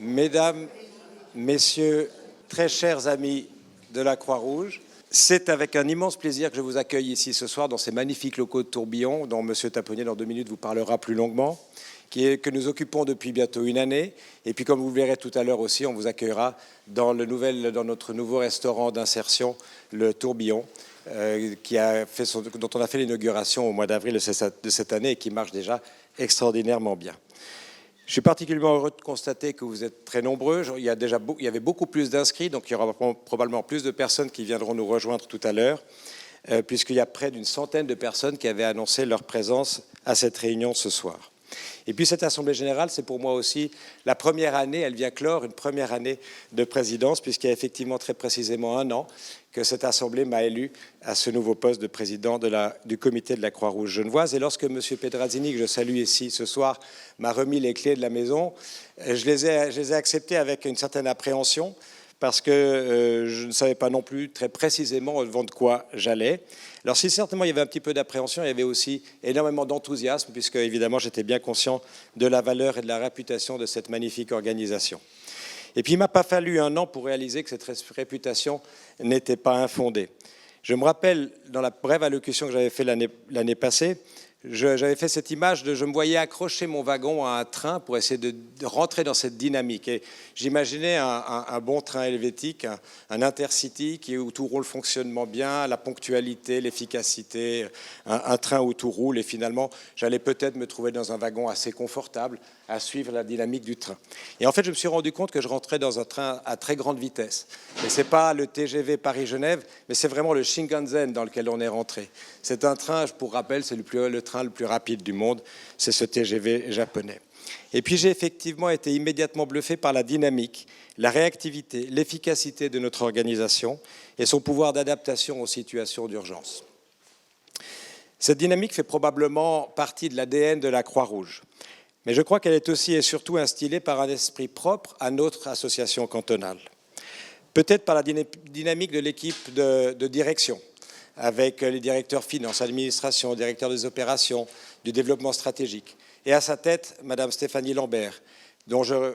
Mesdames, Messieurs, très chers amis de la Croix-Rouge, c'est avec un immense plaisir que je vous accueille ici ce soir dans ces magnifiques locaux de Tourbillon, dont M. Taponnier, dans 2 minutes, vous parlera plus longuement, que nous occupons depuis bientôt 1 année. Et puis, comme vous le verrez tout à l'heure aussi, on vous accueillera dans notre nouveau restaurant d'insertion, le Tourbillon, dont on a fait l'inauguration au mois d'avril de cette année et qui marche déjà extraordinairement bien. Je suis particulièrement heureux de constater que vous êtes très nombreux. Il y avait beaucoup plus d'inscrits, donc il y aura probablement plus de personnes qui viendront nous rejoindre tout à l'heure, puisqu'il y a près d'une centaine de personnes qui avaient annoncé leur présence à cette réunion ce soir. Et puis cette Assemblée générale, c'est pour moi aussi la première année, elle vient clore une première année de présidence, puisqu'il y a effectivement très précisément 1 an que cette Assemblée m'a élu à ce nouveau poste de président du comité de la Croix-Rouge genevoise. Et lorsque M. Pedrazzini, que je salue ici ce soir, m'a remis les clés de la maison, je les ai acceptées avec une certaine appréhension, parce que je ne savais pas non plus très précisément devant de quoi j'allais. Alors si certainement il y avait un petit peu d'appréhension, il y avait aussi énormément d'enthousiasme, puisque évidemment j'étais bien conscient de la valeur et de la réputation de cette magnifique organisation. Et puis il ne m'a pas fallu 1 an pour réaliser que cette réputation n'était pas infondée. Je me rappelle, dans la brève allocution que j'avais faite l'année passée, j'avais fait cette image je me voyais accrocher mon wagon à un train pour essayer de rentrer dans cette dynamique. Et j'imaginais un bon train helvétique, un intercity où tout roule fonctionnement bien, la ponctualité, l'efficacité, un train où tout roule. Et finalement, j'allais peut-être me trouver dans un wagon assez confortable à suivre la dynamique du train. Et en fait, je me suis rendu compte que je rentrais dans un train à très grande vitesse. Et ce n'est pas le TGV Paris-Genève, mais c'est vraiment le Shinkansen dans lequel on est rentré. C'est un train, pour rappel, c'est le train le plus rapide du monde, c'est ce TGV japonais. Et puis j'ai effectivement été immédiatement bluffé par la dynamique, la réactivité, l'efficacité de notre organisation et son pouvoir d'adaptation aux situations d'urgence. Cette dynamique fait probablement partie de l'ADN de la Croix-Rouge. Mais je crois qu'elle est aussi et surtout instillée par un esprit propre à notre association cantonale. Peut-être par la dynamique de l'équipe de direction, avec les directeurs finances, administration, directeurs des opérations, du développement stratégique. Et à sa tête, Madame Stéphanie Lambert, dont je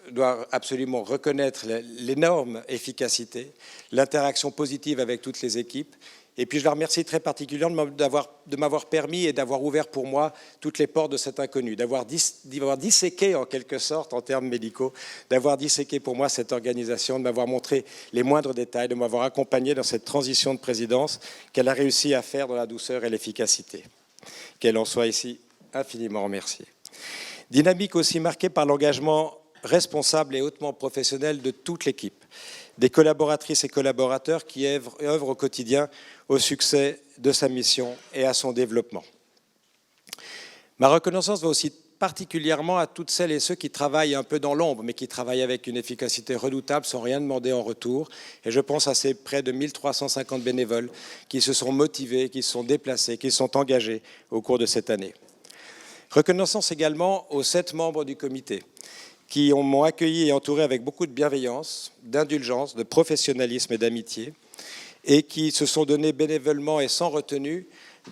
dois absolument reconnaître l'énorme efficacité, l'interaction positive avec toutes les équipes. Et puis je la remercie très particulièrement de m'avoir permis et d'avoir ouvert pour moi toutes les portes de cet inconnu, d'avoir disséqué en quelque sorte, en termes médicaux, d'avoir disséqué pour moi cette organisation, de m'avoir montré les moindres détails, de m'avoir accompagné dans cette transition de présidence qu'elle a réussi à faire dans la douceur et l'efficacité. Qu'elle en soit ici infiniment remerciée. Dynamique aussi marquée par l'engagement responsable et hautement professionnel de toute l'équipe, des collaboratrices et collaborateurs qui œuvrent au quotidien au succès de sa mission et à son développement. Ma reconnaissance va aussi particulièrement à toutes celles et ceux qui travaillent un peu dans l'ombre, mais qui travaillent avec une efficacité redoutable sans rien demander en retour. Et je pense à ces près de 1350 bénévoles qui se sont motivés, qui se sont déplacés, qui se sont engagés au cours de cette année. Reconnaissance également aux 7 membres du comité qui m'ont accueilli et entouré avec beaucoup de bienveillance, d'indulgence, de professionnalisme et d'amitié, et qui se sont donnés bénévolement et sans retenue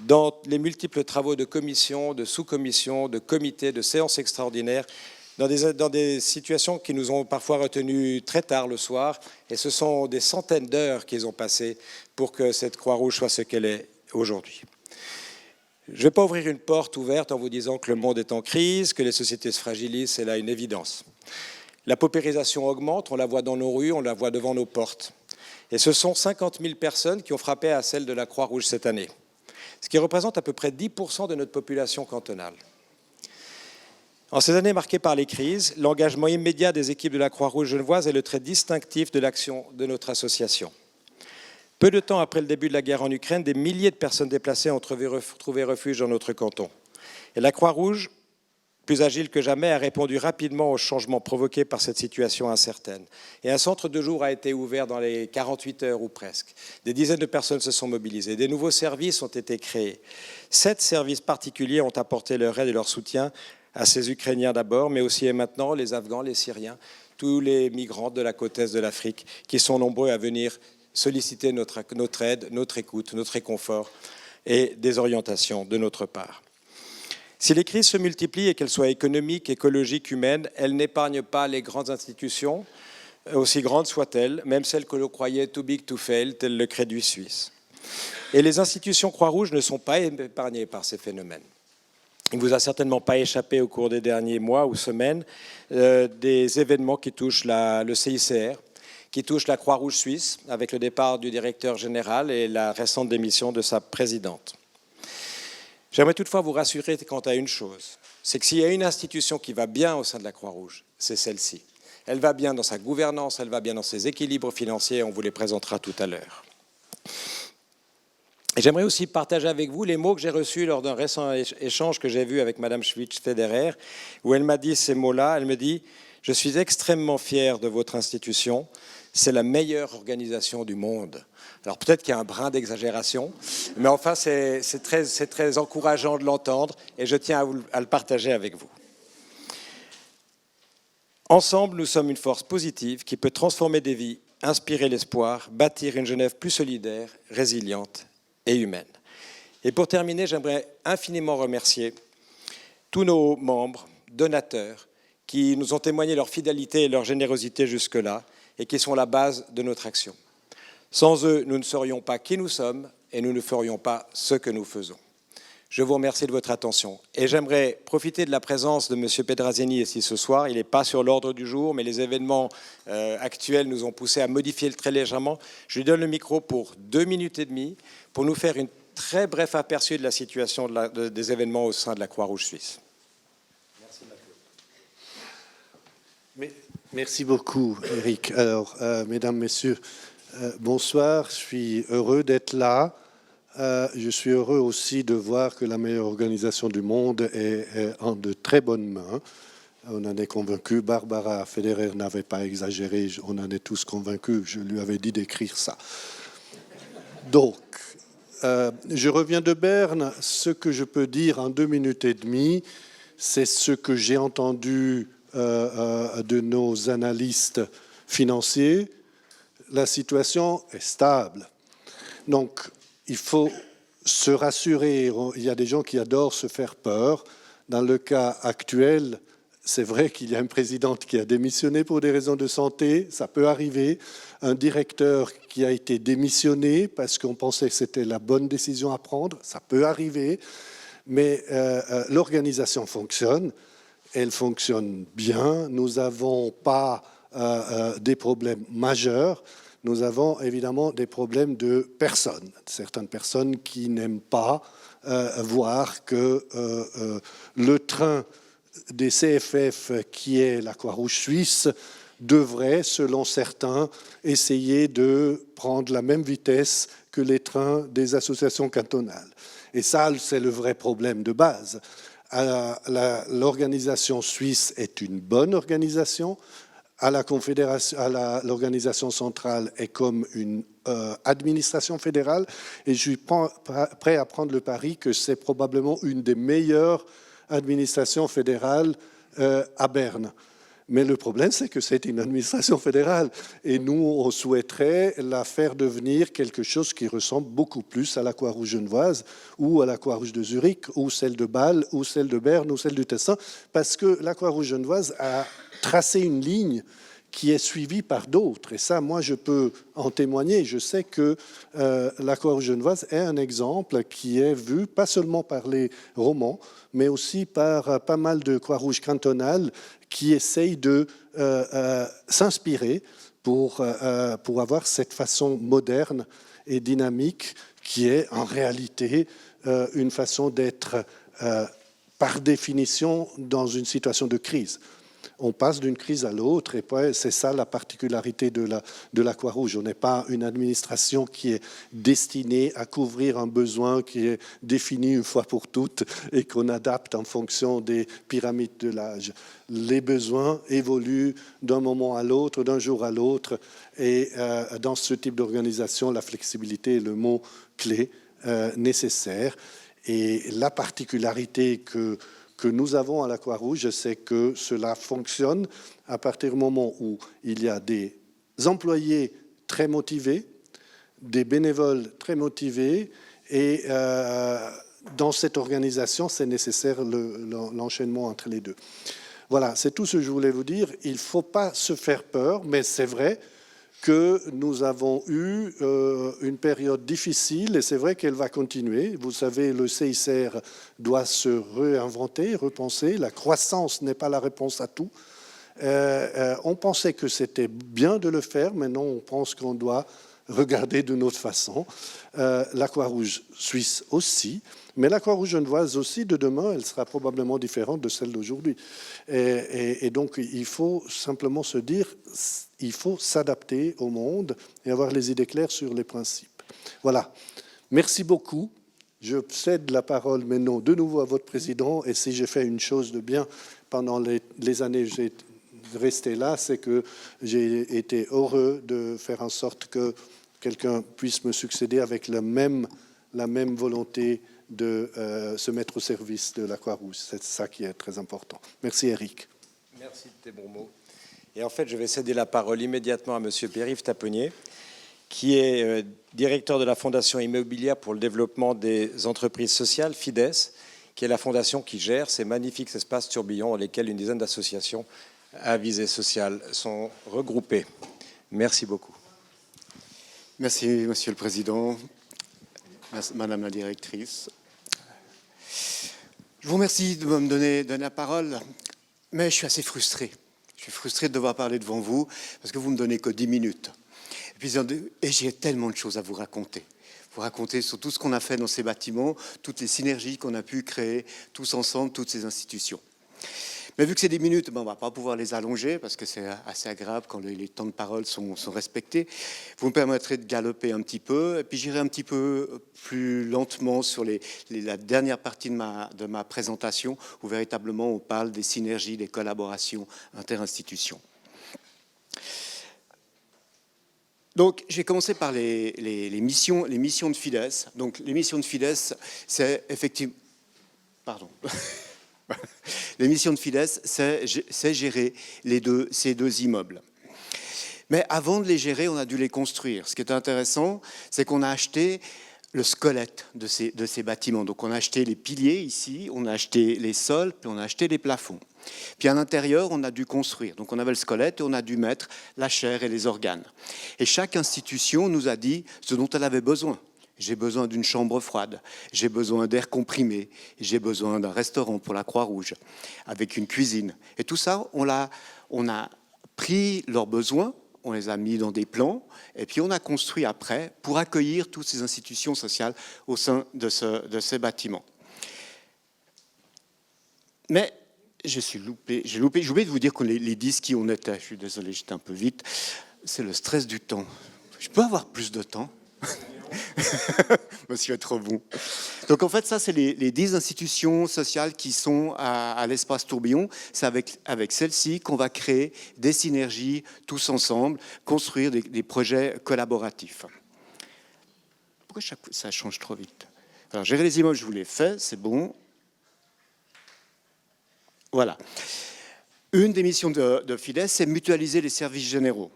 dans les multiples travaux de commissions, de sous-commissions, de comités, de séances extraordinaires, dans des situations qui nous ont parfois retenus très tard le soir, et ce sont des centaines d'heures qu'ils ont passées pour que cette Croix-Rouge soit ce qu'elle est aujourd'hui. Je ne vais pas ouvrir une porte ouverte en vous disant que le monde est en crise, que les sociétés se fragilisent, c'est là une évidence. La paupérisation augmente, on la voit dans nos rues, on la voit devant nos portes. Et ce sont 50 000 personnes qui ont frappé à celle de la Croix-Rouge cette année, ce qui représente à peu près 10% de notre population cantonale. En ces années marquées par les crises, l'engagement immédiat des équipes de la Croix-Rouge genevoise est le trait distinctif de l'action de notre association. Peu de temps après le début de la guerre en Ukraine, des milliers de personnes déplacées ont trouvé refuge dans notre canton. Et la Croix-Rouge, plus agile que jamais, a répondu rapidement aux changements provoqués par cette situation incertaine. Et un centre de jour a été ouvert dans les 48 heures ou presque. Des dizaines de personnes se sont mobilisées. Des nouveaux services ont été créés. 7 services particuliers ont apporté leur aide et leur soutien à ces Ukrainiens d'abord, mais aussi et maintenant les Afghans, les Syriens, tous les migrants de la côte est de l'Afrique qui sont nombreux à venir solliciter notre aide, notre écoute, notre réconfort et des orientations de notre part. Si les crises se multiplient, et qu'elles soient économiques, écologiques, humaines, elles n'épargnent pas les grandes institutions, aussi grandes soient-elles, même celles que l'on croyait too big to fail, telles le Crédit Suisse. Et les institutions Croix-Rouge ne sont pas épargnées par ces phénomènes. Il ne vous a certainement pas échappé au cours des derniers mois ou semaines des événements qui touchent le CICR, qui touchent la Croix-Rouge suisse, avec le départ du directeur général et la récente démission de sa présidente. J'aimerais toutefois vous rassurer quant à une chose, c'est que s'il y a une institution qui va bien au sein de la Croix-Rouge, c'est celle-ci. Elle va bien dans sa gouvernance, elle va bien dans ses équilibres financiers, on vous les présentera tout à l'heure. Et j'aimerais aussi partager avec vous les mots que j'ai reçus lors d'un récent échange que j'ai vu avec Madame Schwitz-Federer, où elle m'a dit ces mots-là, elle me dit « Je suis extrêmement fier de votre institution, c'est la meilleure organisation du monde ». Alors peut-être qu'il y a un brin d'exagération, mais enfin c'est très encourageant de l'entendre et je tiens à le partager avec vous. Ensemble, nous sommes une force positive qui peut transformer des vies, inspirer l'espoir, bâtir une Genève plus solidaire, résiliente et humaine. Et pour terminer, j'aimerais infiniment remercier tous nos membres, donateurs, qui nous ont témoigné leur fidélité et leur générosité jusque-là et qui sont la base de notre action. Sans eux, nous ne serions pas qui nous sommes et nous ne ferions pas ce que nous faisons. Je vous remercie de votre attention. Et j'aimerais profiter de la présence de M. Pedrazzini ici ce soir. Il n'est pas sur l'ordre du jour, mais les événements actuels nous ont poussés à modifier très légèrement. Je lui donne le micro pour 2 minutes et demie pour nous faire un très bref aperçu de la situation des événements au sein de la Croix-Rouge suisse. Merci, Mathieu. Merci beaucoup, Eric. Alors, mesdames, messieurs, bonsoir. Je suis heureux d'être là. Je suis heureux aussi de voir que la meilleure organisation du monde est en de très bonnes mains. On en est convaincus. Barbara Federer n'avait pas exagéré. On en est tous convaincus. Je lui avais dit d'écrire ça. Donc, je reviens de Berne. Ce que je peux dire en 2 minutes et demie, c'est ce que j'ai entendu de nos analystes financiers. La situation est stable. Donc, il faut se rassurer. Il y a des gens qui adorent se faire peur. Dans le cas actuel, c'est vrai qu'il y a une présidente qui a démissionné pour des raisons de santé. Ça peut arriver. Un directeur qui a été démissionné parce qu'on pensait que c'était la bonne décision à prendre. Ça peut arriver. Mais l'organisation fonctionne. Elle fonctionne bien. Nous n'avons pas des problèmes majeurs. Nous avons évidemment des problèmes de personnes, certaines personnes qui n'aiment pas voir que le train des CFF, qui est la Croix-Rouge suisse, devrait, selon certains, essayer de prendre la même vitesse que les trains des associations cantonales. Et ça, c'est le vrai problème de base. L'organisation suisse est une bonne organisation. À la Confédération, l'organisation centrale est comme une administration fédérale, et je suis prêt à prendre le pari que c'est probablement une des meilleures administrations fédérales à Berne. Mais le problème, c'est que c'est une administration fédérale, et nous, on souhaiterait la faire devenir quelque chose qui ressemble beaucoup plus à la Croix-Rouge genevoise, ou à la Croix-Rouge de Zurich, ou celle de Bâle, ou celle de Berne, ou celle du Tessin, parce que la Croix-Rouge genevoise a tracé une ligne qui est suivie par d'autres. Et ça, moi, je peux en témoigner. Je sais que la Croix-Rouge genevoise est un exemple qui est vu pas seulement par les romans, mais aussi par pas mal de Croix-Rouge cantonales qui essayent de s'inspirer pour avoir cette façon moderne et dynamique qui est en réalité une façon d'être par définition dans une situation de crise. On passe d'une crise à l'autre, et c'est ça la particularité de la Croix-Rouge. On n'est pas une administration qui est destinée à couvrir un besoin qui est défini une fois pour toutes et qu'on adapte en fonction des pyramides de l'âge. Les besoins évoluent d'un moment à l'autre, d'un jour à l'autre, et dans ce type d'organisation, la flexibilité est le mot clé nécessaire. Et la particularité que nous avons à la Croix-Rouge, c'est que cela fonctionne à partir du moment où il y a des employés très motivés, des bénévoles très motivés et dans cette organisation, c'est nécessaire l'enchaînement entre les deux. Voilà, c'est tout ce que je voulais vous dire. Il ne faut pas se faire peur, mais c'est vrai que nous avons eu une période difficile et c'est vrai qu'elle va continuer. Vous savez, le CICR doit se réinventer, repenser. La croissance n'est pas la réponse à tout. On pensait que c'était bien de le faire, maintenant on pense qu'on doit regarder d'une autre façon. La Croix-Rouge suisse aussi, mais la Croix-Rouge genevoise aussi, de demain, elle sera probablement différente de celle d'aujourd'hui. Et donc, il faut simplement se dire, il faut s'adapter au monde et avoir les idées claires sur les principes. Voilà. Merci beaucoup. Je cède la parole maintenant de nouveau à votre président. Et si j'ai fait une chose de bien pendant les années où j'ai resté là, c'est que j'ai été heureux de faire en sorte que quelqu'un puisse me succéder avec la même volonté de se mettre au service de la Croix-Rouge. C'est ça qui est très important. Merci Eric. Merci de tes bons mots. Et en fait, je vais céder la parole immédiatement à Monsieur Pierre-Yves Taponnier, qui est directeur de la Fondation immobilière pour le développement des entreprises sociales, FIDES, qui est la fondation qui gère ces magnifiques espaces tourbillons dans lesquels une dizaine d'associations à visée sociale sont regroupées. Merci beaucoup. Merci, Monsieur le Président, Madame la Directrice. Je vous remercie de me donner la parole, mais je suis assez frustré. Je suis frustré de devoir parler devant vous, parce que vous ne me donnez que 10 minutes. Et j'ai tellement de choses à vous raconter. Vous raconter sur tout ce qu'on a fait dans ces bâtiments, toutes les synergies qu'on a pu créer tous ensemble, toutes ces institutions. Mais vu que c'est 10 minutes, on ne va pas pouvoir les allonger parce que c'est assez agréable quand les temps de parole sont respectés. Vous me permettrez de galoper un petit peu et puis j'irai un petit peu plus lentement sur la dernière partie de ma présentation où véritablement on parle des synergies, des collaborations interinstitutions. Donc, je vais commencer par les missions de FIDES. Donc, les missions de FIDES, c'est effectivement... Pardon. Les missions de FIDES, c'est gérer ces deux immeubles. Mais avant de les gérer, on a dû les construire. Ce qui est intéressant, c'est qu'on a acheté le squelette de ces bâtiments. Donc, on a acheté les piliers ici, on a acheté les sols, puis on a acheté les plafonds. Puis à l'intérieur, on a dû construire. Donc, on avait le squelette et on a dû mettre la chair et les organes. Et chaque institution nous a dit ce dont elle avait besoin. J'ai besoin d'une chambre froide, j'ai besoin d'air comprimé, j'ai besoin d'un restaurant pour la Croix-Rouge, avec une cuisine. Et tout ça, on a pris leurs besoins, on les a mis dans des plans, et puis on a construit après pour accueillir toutes ces institutions sociales au sein de ces bâtiments. Mais j'ai oublié de vous dire que les 10 qui on était, je suis désolé, j'étais un peu vite, c'est le stress du temps. Je peux avoir plus de temps ? Monsieur est trop bon. Donc en fait, ça, c'est les 10 institutions sociales qui sont à l'espace tourbillon. C'est avec celles-ci qu'on va créer des synergies tous ensemble, construire des projets collaboratifs. Pourquoi ça change trop vite? Alors, gérer les immeubles, je vous l'ai fait, c'est bon. Voilà. Une des missions de FIDES, c'est mutualiser les services généraux.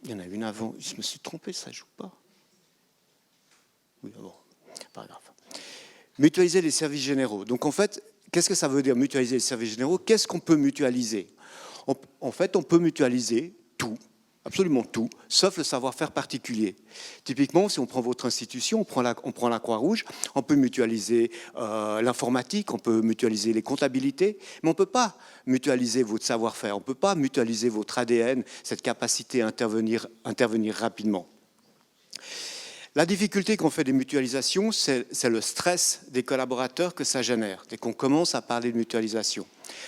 Il y en a une avant. Je me suis trompé, ça ne joue pas. Oui, bon, pas grave. Mutualiser les services généraux. Donc en fait, qu'est-ce que ça veut dire mutualiser les services généraux? Qu'est-ce qu'on peut mutualiser? En fait, on peut mutualiser tout, absolument tout, sauf le savoir-faire particulier. Typiquement, si on prend votre institution, on prend la Croix-Rouge, on peut mutualiser l'informatique, on peut mutualiser les comptabilités, mais on ne peut pas mutualiser votre savoir-faire, on ne peut pas mutualiser votre ADN, cette capacité à intervenir rapidement. La difficulté qu'on fait des mutualisations, c'est le stress des collaborateurs que ça génère, dès qu'on commence à parler de mutualisation.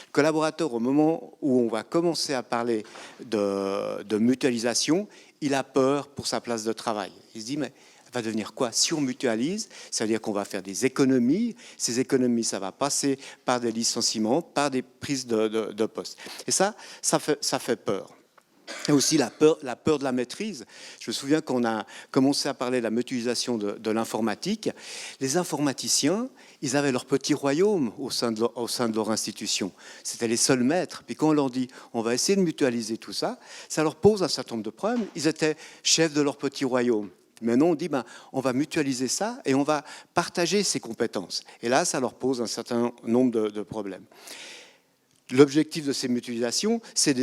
Le collaborateur, au moment où on va commencer à parler de mutualisation, il a peur pour sa place de travail. Il se dit, mais elle va devenir quoi? Si on mutualise, ça veut dire qu'on va faire des économies. Ces économies, ça va passer par des licenciements, par des prises de poste. Et ça fait peur. Et aussi la peur de la maîtrise. Je me souviens qu'on a commencé à parler de la mutualisation de l'informatique. Les informaticiens, ils avaient leur petit royaume au sein de leur institution. C'était les seuls maîtres. Puis quand on leur dit on va essayer de mutualiser tout ça, ça leur pose un certain nombre de problèmes. Ils étaient chefs de leur petit royaume. Maintenant, on dit, on va mutualiser ça et on va partager ces compétences. Et là, ça leur pose un certain nombre de problèmes. L'objectif de ces mutualisations, c'est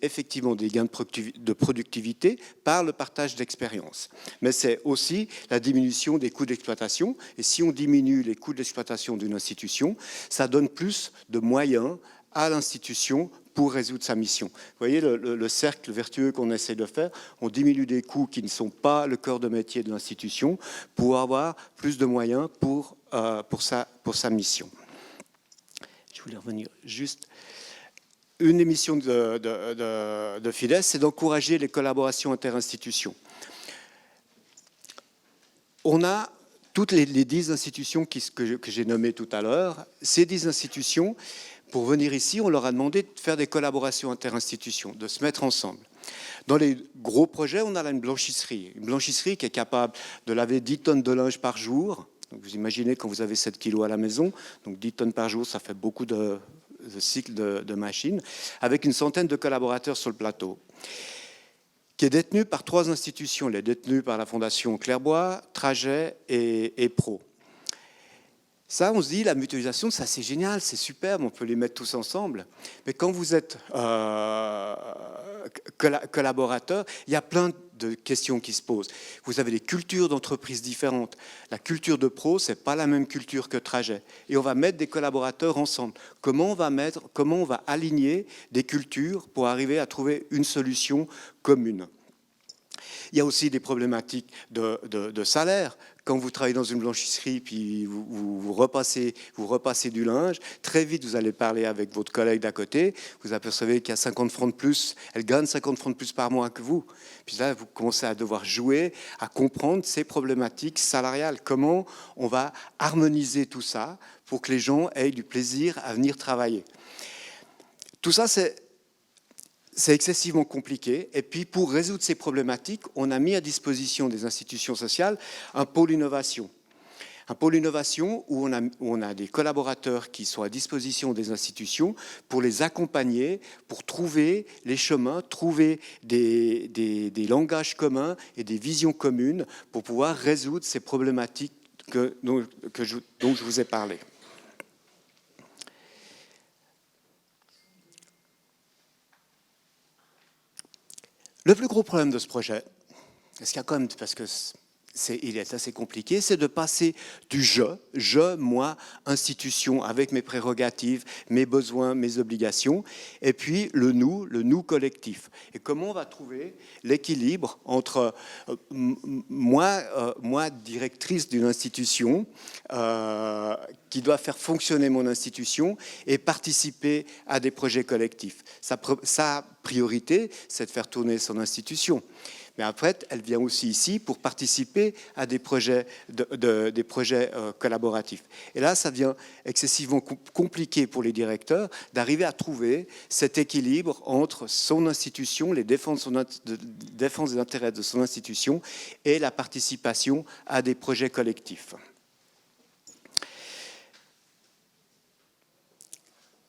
effectivement des gains de productivité par le partage d'expérience. Mais c'est aussi la diminution des coûts d'exploitation. Et si on diminue les coûts d'exploitation d'une institution, ça donne plus de moyens à l'institution pour résoudre sa mission. Vous voyez le cercle vertueux qu'on essaie de faire. On diminue des coûts qui ne sont pas le cœur de métier de l'institution pour avoir plus de moyens pour sa mission. Je voulais revenir juste. Une des missions de FIDES, c'est d'encourager les collaborations interinstitutions. On a toutes les 10 institutions que j'ai nommées tout à l'heure. Ces 10 institutions, pour venir ici, on leur a demandé de faire des collaborations interinstitutions, de se mettre ensemble. Dans les gros projets, on a là une blanchisserie qui est capable de laver 10 tonnes de linge par jour. Donc vous imaginez quand vous avez 7 kilos à la maison, donc 10 tonnes par jour, ça fait beaucoup de cycles de machines, avec une centaine de collaborateurs sur le plateau, qui est détenu par 3 institutions. Elle est détenue par la Fondation Clairbois, Trajet et Pro. Ça, on se dit, la mutualisation, ça c'est génial, c'est superbe, on peut les mettre tous ensemble. Mais quand vous êtes collaborateur, il y a plein de questions qui se posent. Vous avez des cultures d'entreprises différentes. La culture de Pro, ce n'est pas la même culture que Trajet. Et on va mettre des collaborateurs ensemble. Comment on va aligner des cultures pour arriver à trouver une solution commune? Il y a aussi des problématiques de salaire. Quand vous travaillez dans une blanchisserie, puis vous repassez du linge, très vite, vous allez parler avec votre collègue d'à côté, vous apercevez qu'il y a 50 francs de plus, elle gagne 50 francs de plus par mois que vous. Puis là, vous commencez à devoir jouer, à comprendre ces problématiques salariales. Comment on va harmoniser tout ça pour que les gens aient du plaisir à venir travailler. Tout ça, c'est excessivement compliqué. Et puis, pour résoudre ces problématiques, on a mis à disposition des institutions sociales un pôle innovation. Un pôle innovation où on a des collaborateurs qui sont à disposition des institutions pour les accompagner, pour trouver les chemins, trouver des langages communs et des visions communes pour pouvoir résoudre ces problématiques dont je vous ai parlé. Le plus gros problème de ce projet, parce que il est assez compliqué, c'est de passer du je, moi, institution, avec mes prérogatives, mes besoins, mes obligations, et puis le nous collectif. Et comment on va trouver l'équilibre entre moi, directrice d'une institution, qui doit faire fonctionner mon institution et participer à des projets collectifs. Sa priorité, c'est de faire tourner son institution. Mais après, elle vient aussi ici pour participer à des projets, collaboratifs. Et là, ça devient excessivement compliqué pour les directeurs d'arriver à trouver cet équilibre entre son institution, les défenses des intérêts de son institution et la participation à des projets collectifs.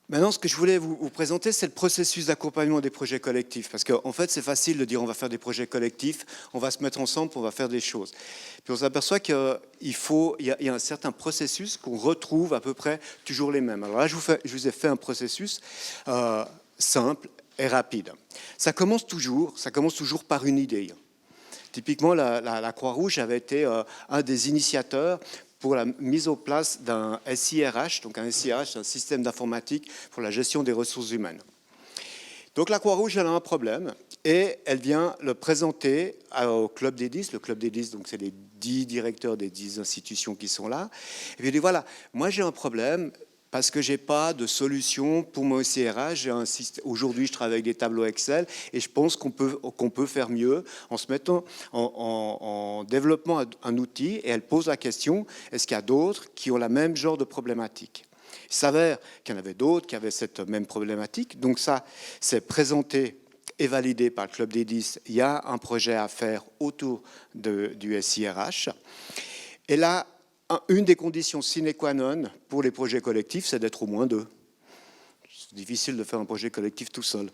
Maintenant, ce que je voulais vous présenter, c'est le processus d'accompagnement des projets collectifs. Parce qu'en fait, c'est facile de dire on va faire des projets collectifs, on va se mettre ensemble, on va faire des choses. Puis on s'aperçoit qu'il y a un certain processus qu'on retrouve à peu près toujours les mêmes. Alors là, je vous ai fait un processus simple et rapide. Ça commence toujours par une idée. Typiquement, la Croix-Rouge avait été un des initiateurs pour la mise en place d'un SIRH. Donc un SIRH, c'est un système d'informatique pour la gestion des ressources humaines. Donc la Croix-Rouge, elle a un problème et elle vient le présenter au Club des 10. Le Club des 10, donc c'est les 10 directeurs des 10 institutions qui sont là. Et puis elle dit, voilà, moi j'ai un problème parce que je n'ai pas de solution pour mon SIRH. Aujourd'hui, je travaille avec des tableaux Excel et je pense qu'on peut faire mieux en se mettant en développement un outil. Et elle pose la question, est-ce qu'il y a d'autres qui ont la même genre de problématique? Il s'avère qu'il y en avait d'autres qui avaient cette même problématique. Donc ça, c'est présenté et validé par le Club des 10. Il y a un projet à faire autour du SIRH. Et là, une des conditions sine qua non pour les projets collectifs, c'est d'être au moins 2. C'est difficile de faire un projet collectif tout seul.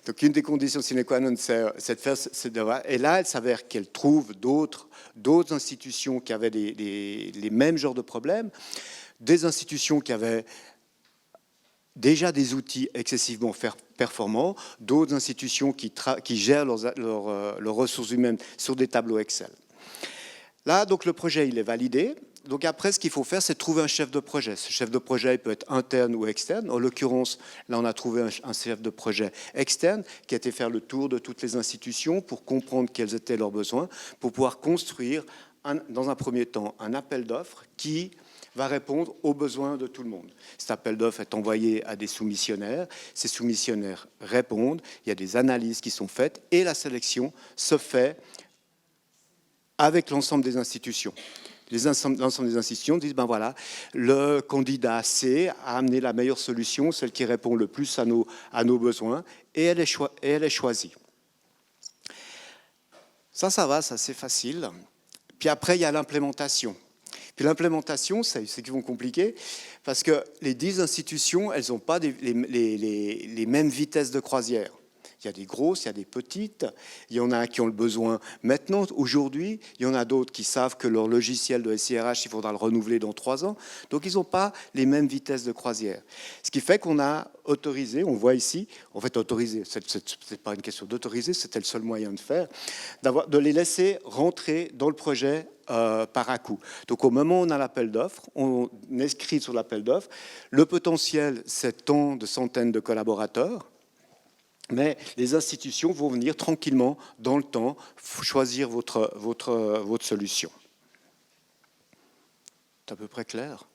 Donc une des conditions sine qua non, c'est de faire ce devoir. Et là, elle s'avère qu'elle trouve d'autres institutions qui avaient les mêmes genres de problèmes, des institutions qui avaient déjà des outils excessivement performants, d'autres institutions qui gèrent leurs ressources humaines sur des tableaux Excel. Là, donc, le projet, il est validé. Donc après, ce qu'il faut faire, c'est trouver un chef de projet. Ce chef de projet peut être interne ou externe. En l'occurrence, là, on a trouvé un chef de projet externe qui a été faire le tour de toutes les institutions pour comprendre quels étaient leurs besoins, pour pouvoir construire, dans un premier temps, un appel d'offres qui va répondre aux besoins de tout le monde. Cet appel d'offres est envoyé à des soumissionnaires. Ces soumissionnaires répondent. Il y a des analyses qui sont faites et la sélection se fait avec l'ensemble des institutions. L'ensemble des institutions disent, ben voilà, le candidat C a amené la meilleure solution, celle qui répond le plus à nos besoins, et elle est choisie. Ça va, ça c'est facile. Puis après, il y a l'implémentation. Puis l'implémentation, c'est ce qui vont compliquer, parce que les 10 institutions, elles n'ont pas les mêmes vitesses de croisière. Il y a des grosses, il y a des petites, il y en a qui ont le besoin maintenant, aujourd'hui, il y en a d'autres qui savent que leur logiciel de SIRH, il faudra le renouveler dans 3 ans, donc ils n'ont pas les mêmes vitesses de croisière. Ce qui fait qu'on a autorisé, on voit ici, en fait autorisé, c'est pas une question d'autoriser, c'était le seul moyen de faire, de les laisser rentrer dans le projet par à-coup. Donc au moment où on a l'appel d'offres, on inscrit sur l'appel d'offres, le potentiel c'est tant de centaines de collaborateurs, mais les institutions vont venir tranquillement dans le temps choisir votre solution. C'est à peu près clair?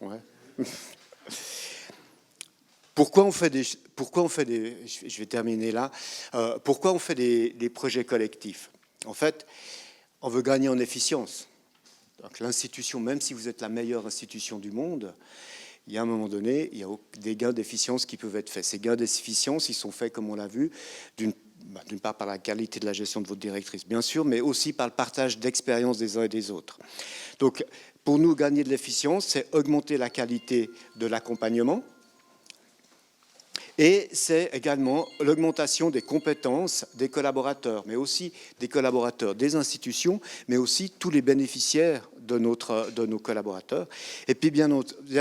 Ouais. Pourquoi on fait des je vais terminer là. Pourquoi on fait des projets collectifs? En fait, on veut gagner en efficience. Donc l'institution, même si vous êtes la meilleure institution du monde, il y a un moment donné, il y a des gains d'efficience qui peuvent être faits. Ces gains d'efficience, ils sont faits, comme on l'a vu, d'une part par la qualité de la gestion de votre directrice, bien sûr, mais aussi par le partage d'expériences des uns et des autres. Donc, pour nous, gagner de l'efficience, c'est augmenter la qualité de l'accompagnement, et c'est également l'augmentation des compétences des collaborateurs, mais aussi des collaborateurs des institutions, mais aussi tous les bénéficiaires de nos collaborateurs. Et puis, bien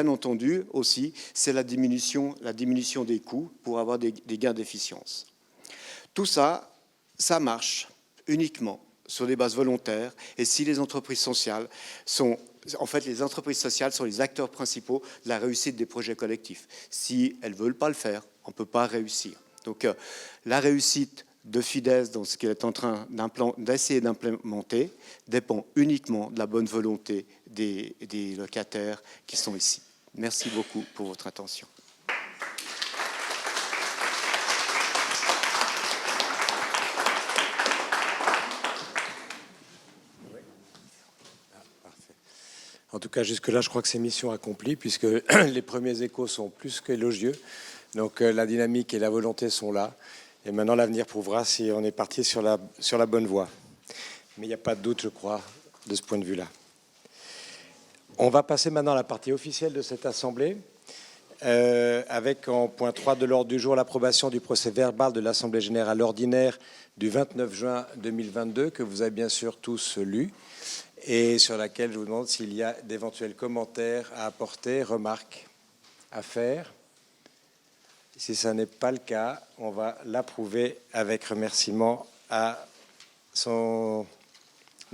entendu, aussi, c'est la diminution des coûts pour avoir des gains d'efficience. Tout ça, ça marche uniquement sur des bases volontaires. Et si les entreprises sociales sont... En fait, les entreprises sociales sont les acteurs principaux de la réussite des projets collectifs. Si elles ne veulent pas le faire, on ne peut pas réussir. Donc, la réussite de FIDES dans ce qu'elle est en train d'essayer d'implémenter dépend uniquement de la bonne volonté des locataires qui sont ici. Merci beaucoup pour votre attention. En tout cas, jusque-là, je crois que c'est mission accomplie, puisque les premiers échos sont plus qu'élogieux. Donc la dynamique et la volonté sont là. Et maintenant, l'avenir prouvera si on est parti sur la bonne voie. Mais il n'y a pas de doute, je crois, de ce point de vue-là. On va passer maintenant à la partie officielle de cette Assemblée, avec en point 3 de l'ordre du jour l'approbation du procès-verbal de l'Assemblée générale ordinaire du 29 juin 2022, que vous avez bien sûr tous lu, et sur laquelle je vous demande s'il y a d'éventuels commentaires à apporter, remarques à faire. Si ce n'est pas le cas, on va l'approuver avec remerciement à son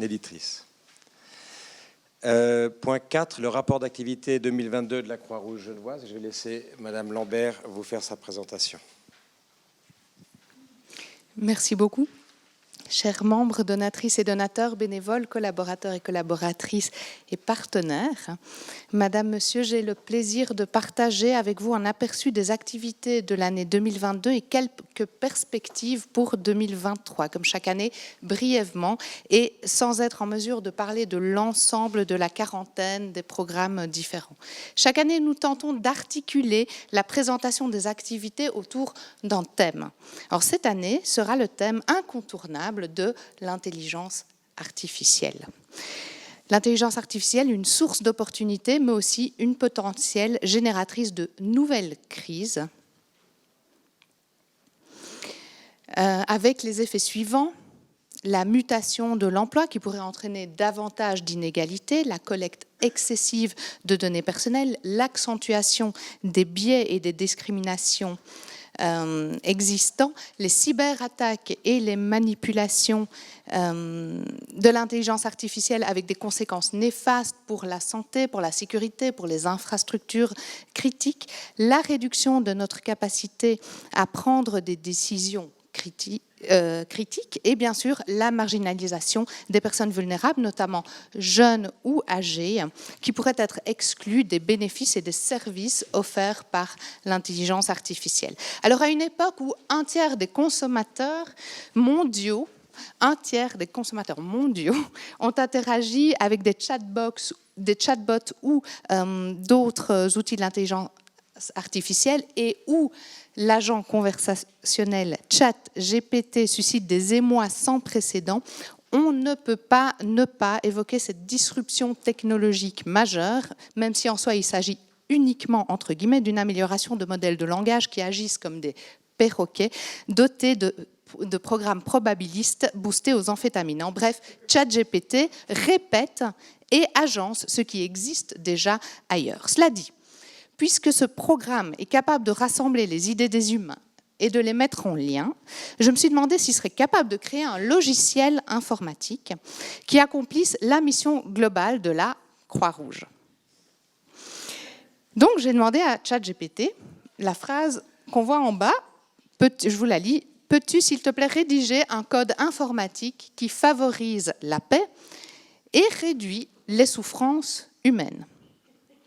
éditrice. Point 4, le rapport d'activité 2022 de la Croix-Rouge genevoise. Je vais laisser Madame Lambert vous faire sa présentation. Merci beaucoup. Chers membres, donatrices et donateurs, bénévoles, collaborateurs et collaboratrices et partenaires, Madame, Monsieur, j'ai le plaisir de partager avec vous un aperçu des activités de l'année 2022 et quelques perspectives pour 2023, comme chaque année, brièvement, et sans être en mesure de parler de l'ensemble de la quarantaine des programmes différents. Chaque année, nous tentons d'articuler la présentation des activités autour d'un thème. Alors, cette année sera le thème incontournable de l'intelligence artificielle. L'intelligence artificielle, une source d'opportunités, mais aussi une potentielle génératrice de nouvelles crises. avec les effets suivants: la mutation de l'emploi qui pourrait entraîner davantage d'inégalités, la collecte excessive de données personnelles, l'accentuation des biais et des discriminations existants, les cyberattaques et les manipulations de l'intelligence artificielle avec des conséquences néfastes pour la santé, pour la sécurité, pour les infrastructures critiques, la réduction de notre capacité à prendre des décisions critiques et bien sûr la marginalisation des personnes vulnérables, notamment jeunes ou âgées, qui pourraient être exclues des bénéfices et des services offerts par l'intelligence artificielle. Alors à une époque où un tiers des consommateurs mondiaux ont interagi avec des chatbots ou d'autres outils de l'intelligence artificielle et où l'agent conversationnel ChatGPT suscite des émois sans précédent, on ne peut pas ne pas évoquer cette disruption technologique majeure, même si en soi il s'agit uniquement, entre guillemets, d'une amélioration de modèles de langage qui agissent comme des perroquets dotés de programmes probabilistes boostés aux amphétamines. En bref, ChatGPT répète et agence ce qui existe déjà ailleurs. Cela dit, puisque ce programme est capable de rassembler les idées des humains et de les mettre en lien, je me suis demandé s'il serait capable de créer un logiciel informatique qui accomplisse la mission globale de la Croix-Rouge. Donc j'ai demandé à ChatGPT la phrase qu'on voit en bas, je vous la lis: « Peux-tu, s'il te plaît, rédiger un code informatique qui favorise la paix et réduit les souffrances humaines ?»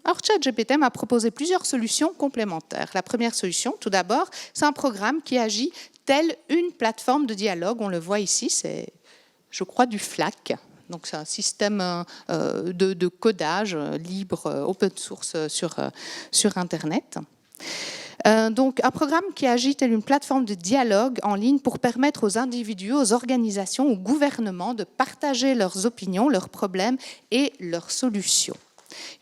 Alors, ChatGPT m'a proposé plusieurs solutions complémentaires. La première solution, tout d'abord, c'est un programme qui agit telle une plateforme de dialogue. On le voit ici, c'est, je crois, du FLAC. Donc, c'est un système de codage libre, open source sur Internet. Donc, un programme qui agit telle une plateforme de dialogue en ligne pour permettre aux individus, aux organisations, aux gouvernements de partager leurs opinions, leurs problèmes et leurs solutions.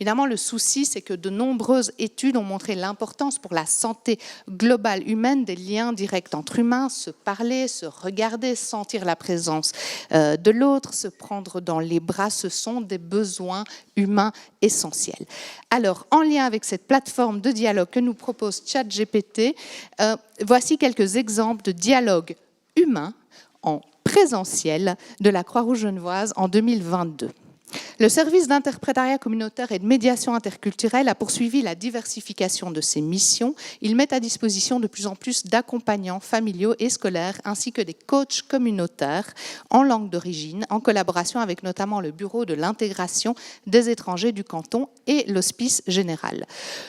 Évidemment, le souci, c'est que de nombreuses études ont montré l'importance pour la santé globale humaine des liens directs entre humains, se parler, se regarder, sentir la présence de l'autre, se prendre dans les bras, ce sont des besoins humains essentiels. Alors, en lien avec cette plateforme de dialogue que nous propose ChatGPT, voici quelques exemples de dialogue humain en présentiel de la Croix-Rouge genevoise en 2022. Le service d'interprétariat communautaire et de médiation interculturelle a poursuivi la diversification de ses missions. Il met à disposition de plus en plus d'accompagnants familiaux et scolaires, ainsi que des coachs communautaires en langue d'origine, en collaboration avec notamment le Bureau de l'intégration des étrangers du canton et l'Hospice général.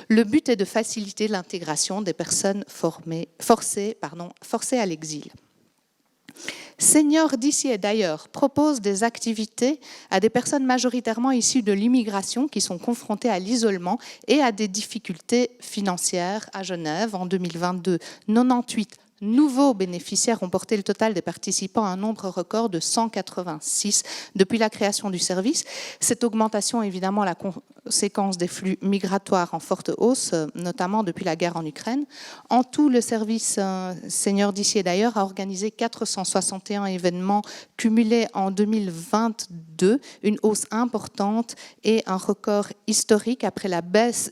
Le but est de faciliter l'intégration des personnes forcées à l'exil. Seniors d'ici et d'ailleurs propose des activités à des personnes majoritairement issues de l'immigration qui sont confrontées à l'isolement et à des difficultés financières à Genève. En 2022, 98 nouveaux bénéficiaires ont porté le total des participants à un nombre record de 186 depuis la création du service. Cette augmentation est évidemment la conséquence des flux migratoires en forte hausse, notamment depuis la guerre en Ukraine. En tout, le service Seniors d'ici et d'ailleurs a organisé 461 événements cumulés en 2022, une hausse importante et un record historique après la baisse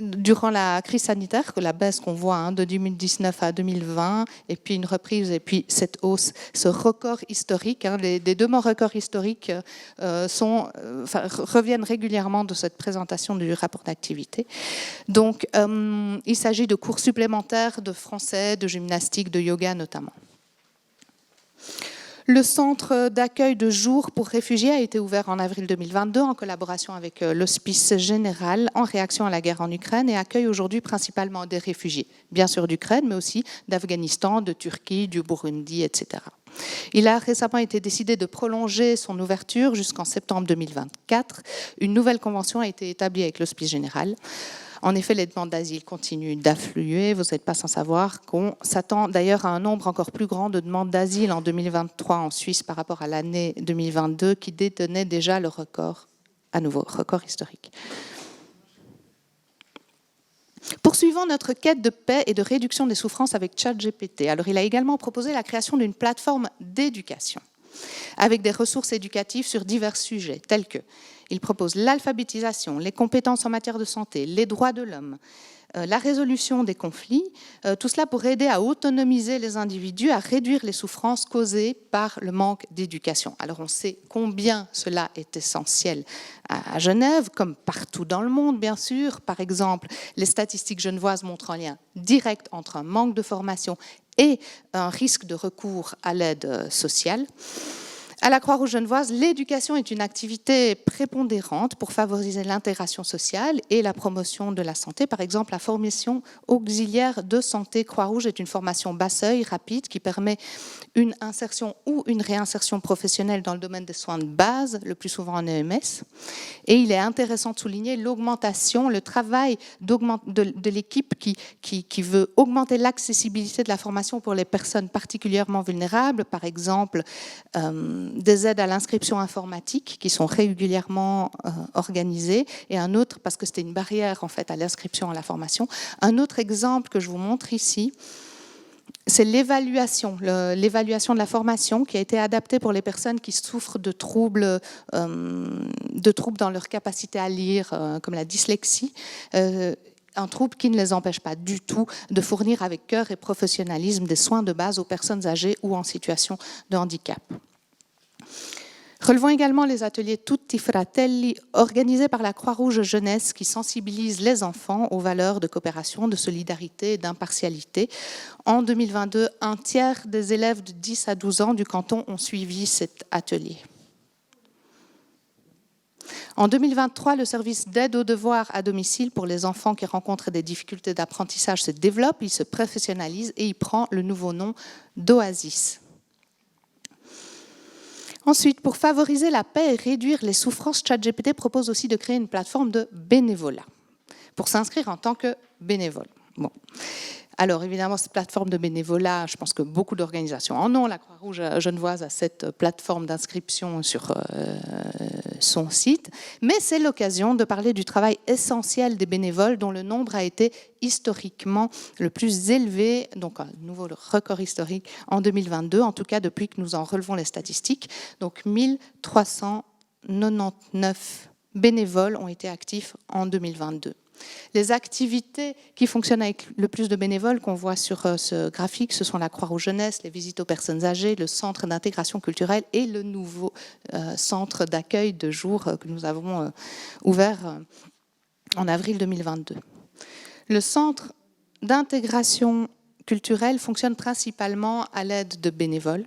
durant la crise sanitaire, que la baisse qu'on voit de 2019 à 2020, et puis une reprise, et puis cette hausse, ce record historique, les deux mots records historiques reviennent régulièrement de cette présentation du rapport d'activité. Donc, il s'agit de cours supplémentaires de français, de gymnastique, de yoga notamment. Le centre d'accueil de jour pour réfugiés a été ouvert en avril 2022 en collaboration avec l'Hospice général en réaction à la guerre en Ukraine et accueille aujourd'hui principalement des réfugiés, bien sûr d'Ukraine, mais aussi d'Afghanistan, de Turquie, du Burundi, etc. Il a récemment été décidé de prolonger son ouverture jusqu'en septembre 2024. Une nouvelle convention a été établie avec l'Hospice général. En effet, les demandes d'asile continuent d'affluer. Vous n'êtes pas sans savoir qu'on s'attend d'ailleurs à un nombre encore plus grand de demandes d'asile en 2023 en Suisse par rapport à l'année 2022 qui détenait déjà le record, à nouveau, record historique. Poursuivons notre quête de paix et de réduction des souffrances avec ChatGPT. Alors, il a également proposé la création d'une plateforme d'éducation avec des ressources éducatives sur divers sujets, tels que il propose l'alphabétisation, les compétences en matière de santé, les droits de l'homme, la résolution des conflits, tout cela pour aider à autonomiser les individus, à réduire les souffrances causées par le manque d'éducation. Alors on sait combien cela est essentiel à Genève, comme partout dans le monde bien sûr. Par exemple, les statistiques genevoises montrent un lien direct entre un manque de formation et un risque de recours à l'aide sociale. À la Croix-Rouge genevoise, l'éducation est une activité prépondérante pour favoriser l'intégration sociale et la promotion de la santé. Par exemple, la formation auxiliaire de santé Croix-Rouge est une formation basse seuil, rapide, qui permet une insertion ou une réinsertion professionnelle dans le domaine des soins de base, le plus souvent en EMS. Et il est intéressant de souligner l'augmentation, le travail de l'équipe qui veut augmenter l'accessibilité de la formation pour les personnes particulièrement vulnérables, par exemple des aides à l'inscription informatique qui sont régulièrement organisées, et un autre, parce que c'était une barrière en fait à l'inscription à la formation, un autre exemple que je vous montre ici, c'est l'évaluation de la formation qui a été adaptée pour les personnes qui souffrent de troubles dans leur capacité à lire, comme la dyslexie, un trouble qui ne les empêche pas du tout de fournir avec cœur et professionnalisme des soins de base aux personnes âgées ou en situation de handicap. Relevons également les ateliers Tutti Fratelli organisés par la Croix-Rouge Jeunesse qui sensibilisent les enfants aux valeurs de coopération, de solidarité et d'impartialité. En 2022, un tiers des élèves de 10 à 12 ans du canton ont suivi cet atelier. En 2023, le service d'aide aux devoirs à domicile pour les enfants qui rencontrent des difficultés d'apprentissage se développe, il se professionnalise et il prend le nouveau nom d'Oasis. Ensuite, pour favoriser la paix et réduire les souffrances, ChatGPT propose aussi de créer une plateforme de bénévolat pour s'inscrire en tant que bénévole. Bon. Alors évidemment, cette plateforme de bénévolat, je pense que beaucoup d'organisations en ont. La Croix-Rouge genevoise a cette plateforme d'inscription sur son site. Mais c'est l'occasion de parler du travail essentiel des bénévoles dont le nombre a été historiquement le plus élevé, donc un nouveau record historique en 2022, en tout cas depuis que nous en relevons les statistiques. Donc 1399 bénévoles ont été actifs en 2022. Les activités qui fonctionnent avec le plus de bénévoles qu'on voit sur ce graphique, ce sont la Croix-Rouge Jeunesse, les visites aux personnes âgées, le centre d'intégration culturelle et le nouveau centre d'accueil de jour que nous avons ouvert en avril 2022. Le centre d'intégration culturelle fonctionne principalement à l'aide de bénévoles.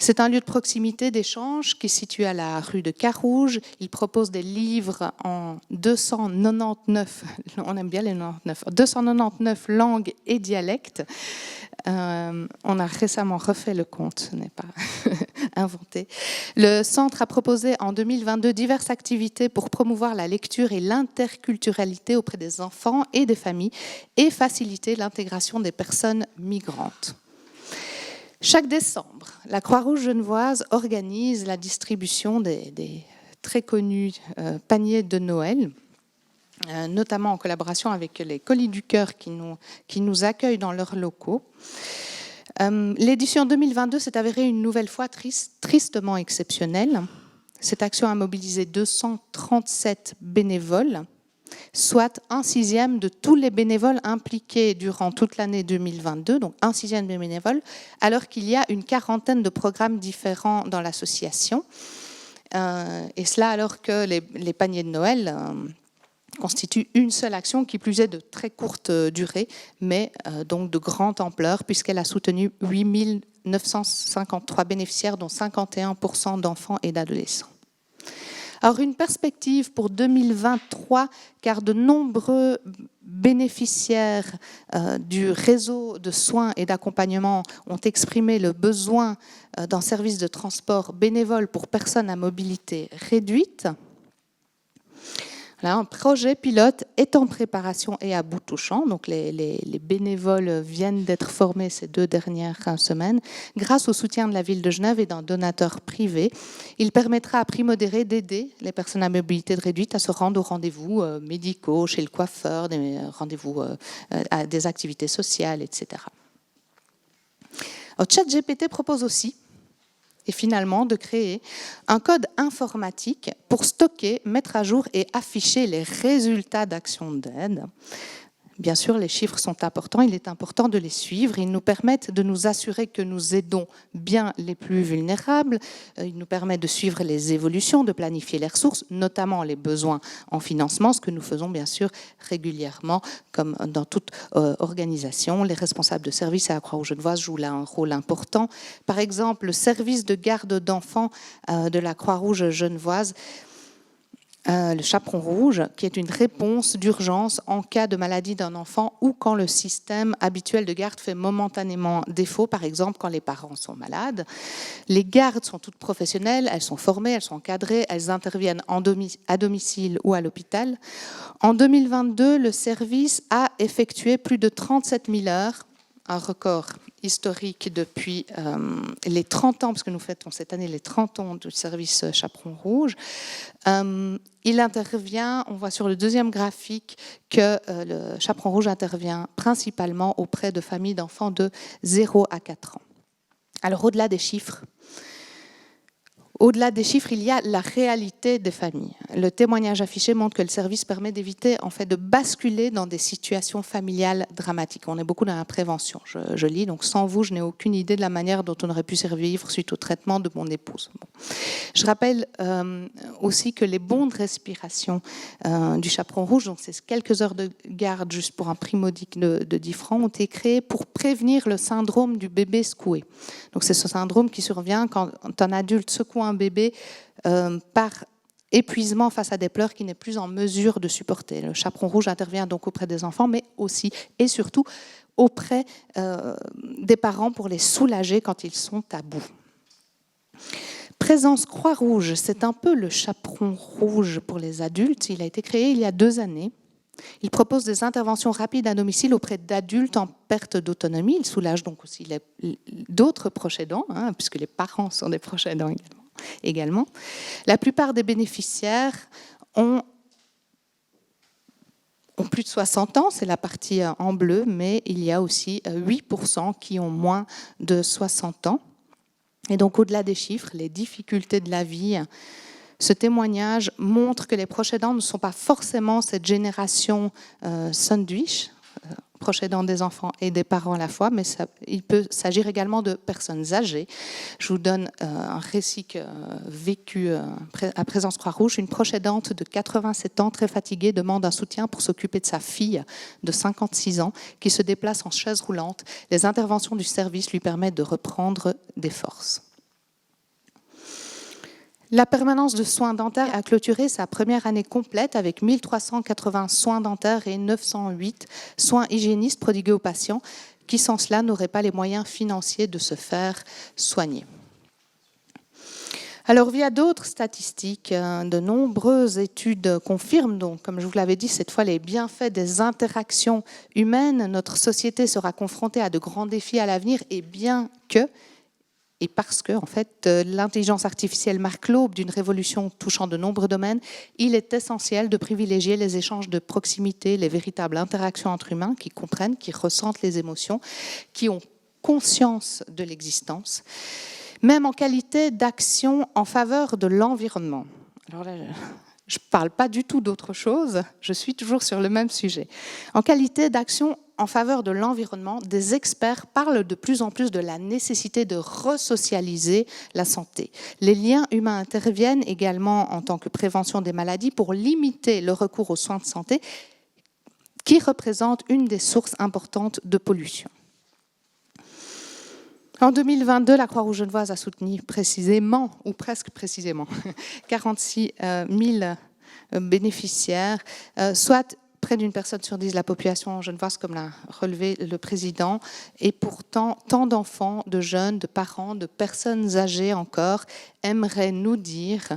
C'est un lieu de proximité d'échange qui est situé à la rue de Carouge. Il propose des livres en 299, on aime bien les 99, 299 langues et dialectes. On a récemment refait le compte, ce n'est pas inventé. Le centre a proposé en 2022 diverses activités pour promouvoir la lecture et l'interculturalité auprès des enfants et des familles et faciliter l'intégration des personnes migrantes. Chaque décembre, la Croix-Rouge genevoise organise la distribution des très connus paniers de Noël, notamment en collaboration avec les Colis du Cœur qui nous accueillent dans leurs locaux. L'édition 2022 s'est avérée une nouvelle fois tristement exceptionnelle. Cette action a mobilisé 237 bénévoles, soit 1/6 de tous les bénévoles impliqués durant toute l'année 2022, donc 1/6 des bénévoles, alors qu'il y a une quarantaine de programmes différents dans l'association. Et cela alors que les paniers de Noël constituent une seule action, qui plus est de très courte durée, mais donc de grande ampleur, puisqu'elle a soutenu 8 953 bénéficiaires, dont 51% d'enfants et d'adolescents. Alors une perspective pour 2023, car de nombreux bénéficiaires du réseau de soins et d'accompagnement ont exprimé le besoin d'un service de transport bénévole pour personnes à mobilité réduite. Là, un projet pilote est en préparation et à bout touchant. Donc les bénévoles viennent d'être formés ces 2 dernières semaines. Grâce au soutien de la ville de Genève et d'un donateur privé, il permettra à prix modéré d'aider les personnes à mobilité réduite à se rendre aux rendez-vous médicaux, chez le coiffeur, des rendez-vous à des activités sociales, etc. ChatGPT propose aussi, et finalement, de créer un code informatique pour stocker, mettre à jour et afficher les résultats d'actions d'aide. Bien sûr, les chiffres sont importants, il est important de les suivre. Ils nous permettent de nous assurer que nous aidons bien les plus vulnérables. Ils nous permettent de suivre les évolutions, de planifier les ressources, notamment les besoins en financement, ce que nous faisons bien sûr régulièrement, comme dans toute organisation. Les responsables de service à la Croix-Rouge genevoise jouent là un rôle important. Par exemple, le service de garde d'enfants de la Croix-Rouge genevoise, le chaperon rouge, qui est une réponse d'urgence en cas de maladie d'un enfant ou quand le système habituel de garde fait momentanément défaut, par exemple quand les parents sont malades. Les gardes sont toutes professionnelles, elles sont formées, elles sont encadrées, elles interviennent à domicile ou à l'hôpital. En 2022, le service a effectué plus de 37 000 heures, un record historique depuis les 30 ans, parce que nous fêtons cette année les 30 ans du service Chaperon Rouge. Il intervient, on voit sur le deuxième graphique que le Chaperon Rouge intervient principalement auprès de familles d'enfants de 0 à 4 ans. Alors au-delà des chiffres, il y a la réalité des familles. Le témoignage affiché montre que le service permet d'éviter en fait de basculer dans des situations familiales dramatiques. On est beaucoup dans la prévention. Je lis, donc sans vous, je n'ai aucune idée de la manière dont on aurait pu survivre suite au traitement de mon épouse. Bon. Je rappelle aussi que les bons de respiration du Chaperon Rouge, donc c'est quelques heures de garde juste pour un prix modique de 10 francs, ont été créés pour prévenir le syndrome du bébé secoué. Donc c'est ce syndrome qui survient quand un adulte secoue un bébé par épuisement face à des pleurs qu'il n'est plus en mesure de supporter. Le Chaperon Rouge intervient donc auprès des enfants, mais aussi et surtout auprès des parents pour les soulager quand ils sont à bout. Présence Croix-Rouge, c'est un peu le Chaperon Rouge pour les adultes. Il a été créé il y a 2 années. Il propose des interventions rapides à domicile auprès d'adultes en perte d'autonomie. Il soulage donc aussi d'autres proches aidants, puisque les parents sont des proches aidants également. La plupart des bénéficiaires ont plus de 60 ans, c'est la partie en bleu, mais il y a aussi 8% qui ont moins de 60 ans. Et donc au-delà des chiffres, les difficultés de la vie, ce témoignage montre que les proches aidants ne sont pas forcément cette génération sandwich, proches aidants des enfants et des parents à la fois, mais il peut s'agir également de personnes âgées. Je vous donne un récit vécu à Présence Croix-Rouge. Une proche aidante de 87 ans, très fatiguée, demande un soutien pour s'occuper de sa fille de 56 ans qui se déplace en chaise roulante. Les interventions du service lui permettent de reprendre des forces. La permanence de soins dentaires a clôturé sa première année complète avec 1380 soins dentaires et 908 soins hygiénistes prodigués aux patients qui, sans cela, n'auraient pas les moyens financiers de se faire soigner. Alors, via d'autres statistiques, de nombreuses études confirment, donc, comme je vous l'avais dit, cette fois les bienfaits des interactions humaines. Notre société sera confrontée à de grands défis à l'avenir, et bien que, et parce que, en fait, l'intelligence artificielle marque l'aube d'une révolution touchant de nombreux domaines, il est essentiel de privilégier les échanges de proximité, les véritables interactions entre humains qui comprennent, qui ressentent les émotions, qui ont conscience de l'existence, même en qualité d'action en faveur de l'environnement. Alors là, je ne parle pas du tout d'autre chose, je suis toujours sur le même sujet. En qualité d'action en faveur de l'environnement, des experts parlent de plus en plus de la nécessité de resocialiser la santé. Les liens humains interviennent également en tant que prévention des maladies pour limiter le recours aux soins de santé qui représentent une des sources importantes de pollution. En 2022, la Croix-Rouge genevoise a soutenu précisément, ou presque précisément, 46 000 bénéficiaires, soit près d'une personne sur 10 de la population genevoise, comme l'a relevé le président, et pourtant tant d'enfants, de jeunes, de parents, de personnes âgées encore aimeraient nous dire,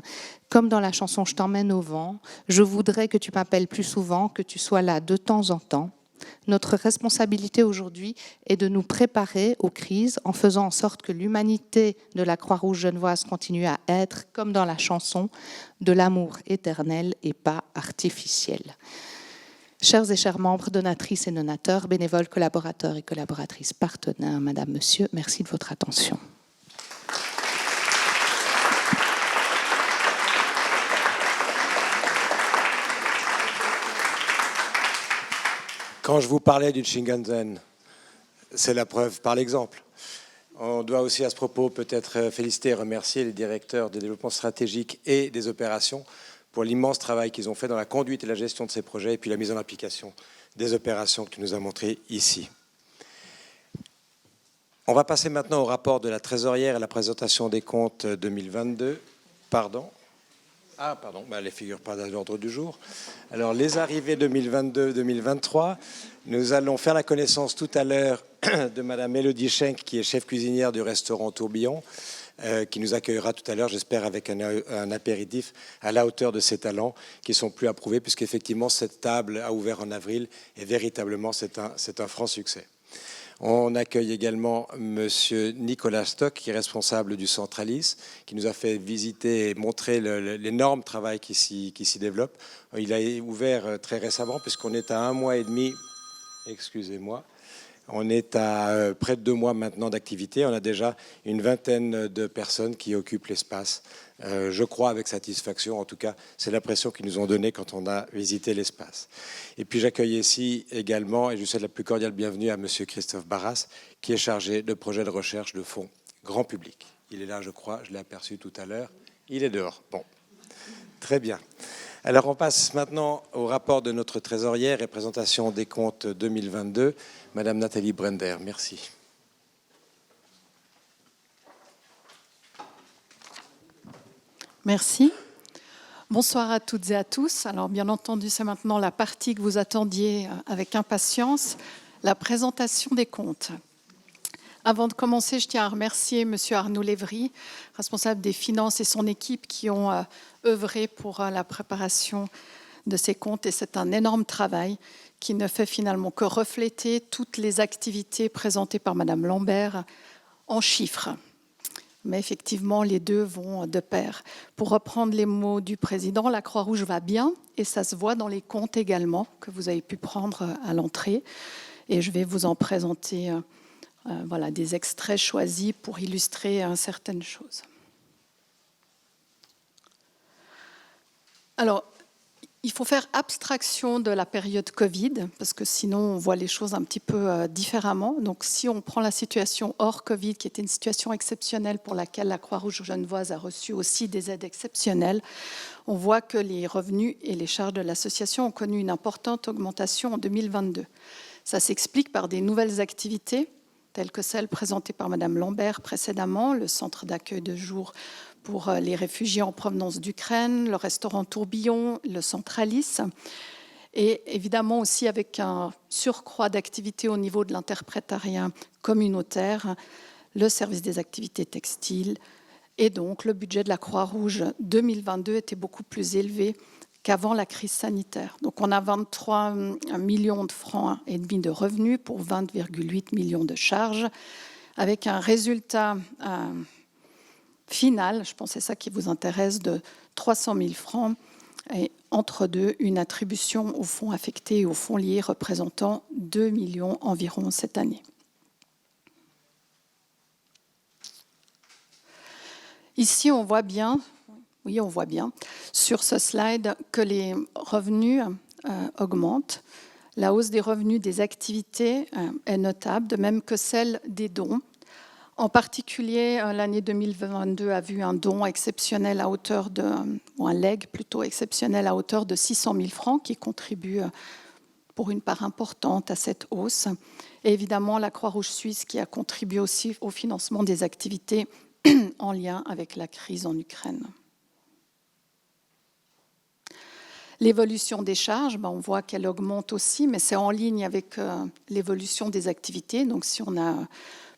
comme dans la chanson « Je t'emmène au vent », je voudrais que tu m'appelles plus souvent, que tu sois là de temps en temps. Notre responsabilité aujourd'hui est de nous préparer aux crises en faisant en sorte que l'humanité de la Croix-Rouge genevoise continue à être, comme dans la chanson, de l'amour éternel et pas artificiel. Chers et chers membres, donatrices et donateurs, bénévoles, collaborateurs et collaboratrices, partenaires, Madame, Monsieur, merci de votre attention. Quand je vous parlais du Shinkansen, c'est la preuve par l'exemple. On doit aussi à ce propos peut-être féliciter et remercier les directeurs des développements stratégiques et des opérations pour l'immense travail qu'ils ont fait dans la conduite et la gestion de ces projets et puis la mise en application des opérations que tu nous as montrées ici. On va passer maintenant au rapport de la trésorière et la présentation des comptes 2022. Pardon. Ah, pardon, elle ne figure pas dans l'ordre du jour. Alors, les arrivées 2022-2023, nous allons faire la connaissance tout à l'heure de Madame Mélodie Schenk, qui est chef cuisinière du restaurant Tourbillon, qui nous accueillera tout à l'heure, j'espère, avec un apéritif à la hauteur de ses talents, qui sont plus approuvés, puisqu'effectivement, cette table a ouvert en avril, et véritablement, c'est un franc succès. On accueille également Monsieur Nicolas Stock, qui est responsable du Centralis, qui nous a fait visiter et montrer l'énorme travail qui s'y développe. Il a ouvert très récemment, puisqu'on est à 1 mois et demi, excusez-moi, on est à près de 2 mois maintenant d'activité. On a déjà une vingtaine de personnes qui occupent l'espace. Je crois avec satisfaction, en tout cas, c'est l'impression qu'ils nous ont donnée quand on a visité l'espace. Et puis j'accueille ici également, et je souhaite la plus cordiale bienvenue à Monsieur Christophe Barras, qui est chargé de projets de recherche de fonds grand public. Il est là, je crois, je l'ai aperçu tout à l'heure. Il est dehors. Bon, très bien. Alors on passe maintenant au rapport de notre trésorière et présentation des comptes 2022. Madame Nathalie Brender, merci. Merci. Bonsoir à toutes et à tous. Alors bien entendu, c'est maintenant la partie que vous attendiez avec impatience, la présentation des comptes. Avant de commencer, je tiens à remercier M. Arnaud Lévry, responsable des finances, et son équipe qui ont œuvré pour la préparation de ces comptes. Et c'est un énorme travail qui ne fait finalement que refléter toutes les activités présentées par Mme Lambert en chiffres. Mais effectivement, les deux vont de pair. Pour reprendre les mots du président, la Croix-Rouge va bien et ça se voit dans les comptes également que vous avez pu prendre à l'entrée. Et je vais vous en présenter voilà, des extraits choisis pour illustrer certaines choses. Alors, il faut faire abstraction de la période Covid, parce que sinon on voit les choses un petit peu différemment. Donc si on prend la situation hors Covid, qui était une situation exceptionnelle pour laquelle la Croix-Rouge genevoise a reçu aussi des aides exceptionnelles, on voit que les revenus et les charges de l'association ont connu une importante augmentation en 2022. Ça s'explique par des nouvelles activités, telles que celles présentées par Mme Lambert précédemment, le centre d'accueil de jour pour les réfugiés en provenance d'Ukraine, le restaurant Tourbillon, le Centralis, et évidemment aussi avec un surcroît d'activité au niveau de l'interprétariat communautaire, le service des activités textiles, et donc le budget de la Croix-Rouge 2022 était beaucoup plus élevé qu'avant la crise sanitaire. Donc on a 23 millions de francs et demi de revenus pour 20,8 millions de charges, avec un résultat final, je pense que c'est ça qui vous intéresse, de 300 000 francs, et entre deux, une attribution aux fonds affectés et aux fonds liés représentant 2 millions environ cette année. Ici, on voit bien, oui, on voit bien sur ce slide que les revenus augmentent. La hausse des revenus des activités est notable, de même que celle des dons. En particulier, l'année 2022 a vu un don exceptionnel à hauteur de, ou un legs plutôt exceptionnel à hauteur de 600 000 francs qui contribue pour une part importante à cette hausse. Et évidemment, la Croix-Rouge suisse qui a contribué aussi au financement des activités en lien avec la crise en Ukraine. L'évolution des charges, on voit qu'elle augmente aussi, mais c'est en ligne avec l'évolution des activités. Donc si on a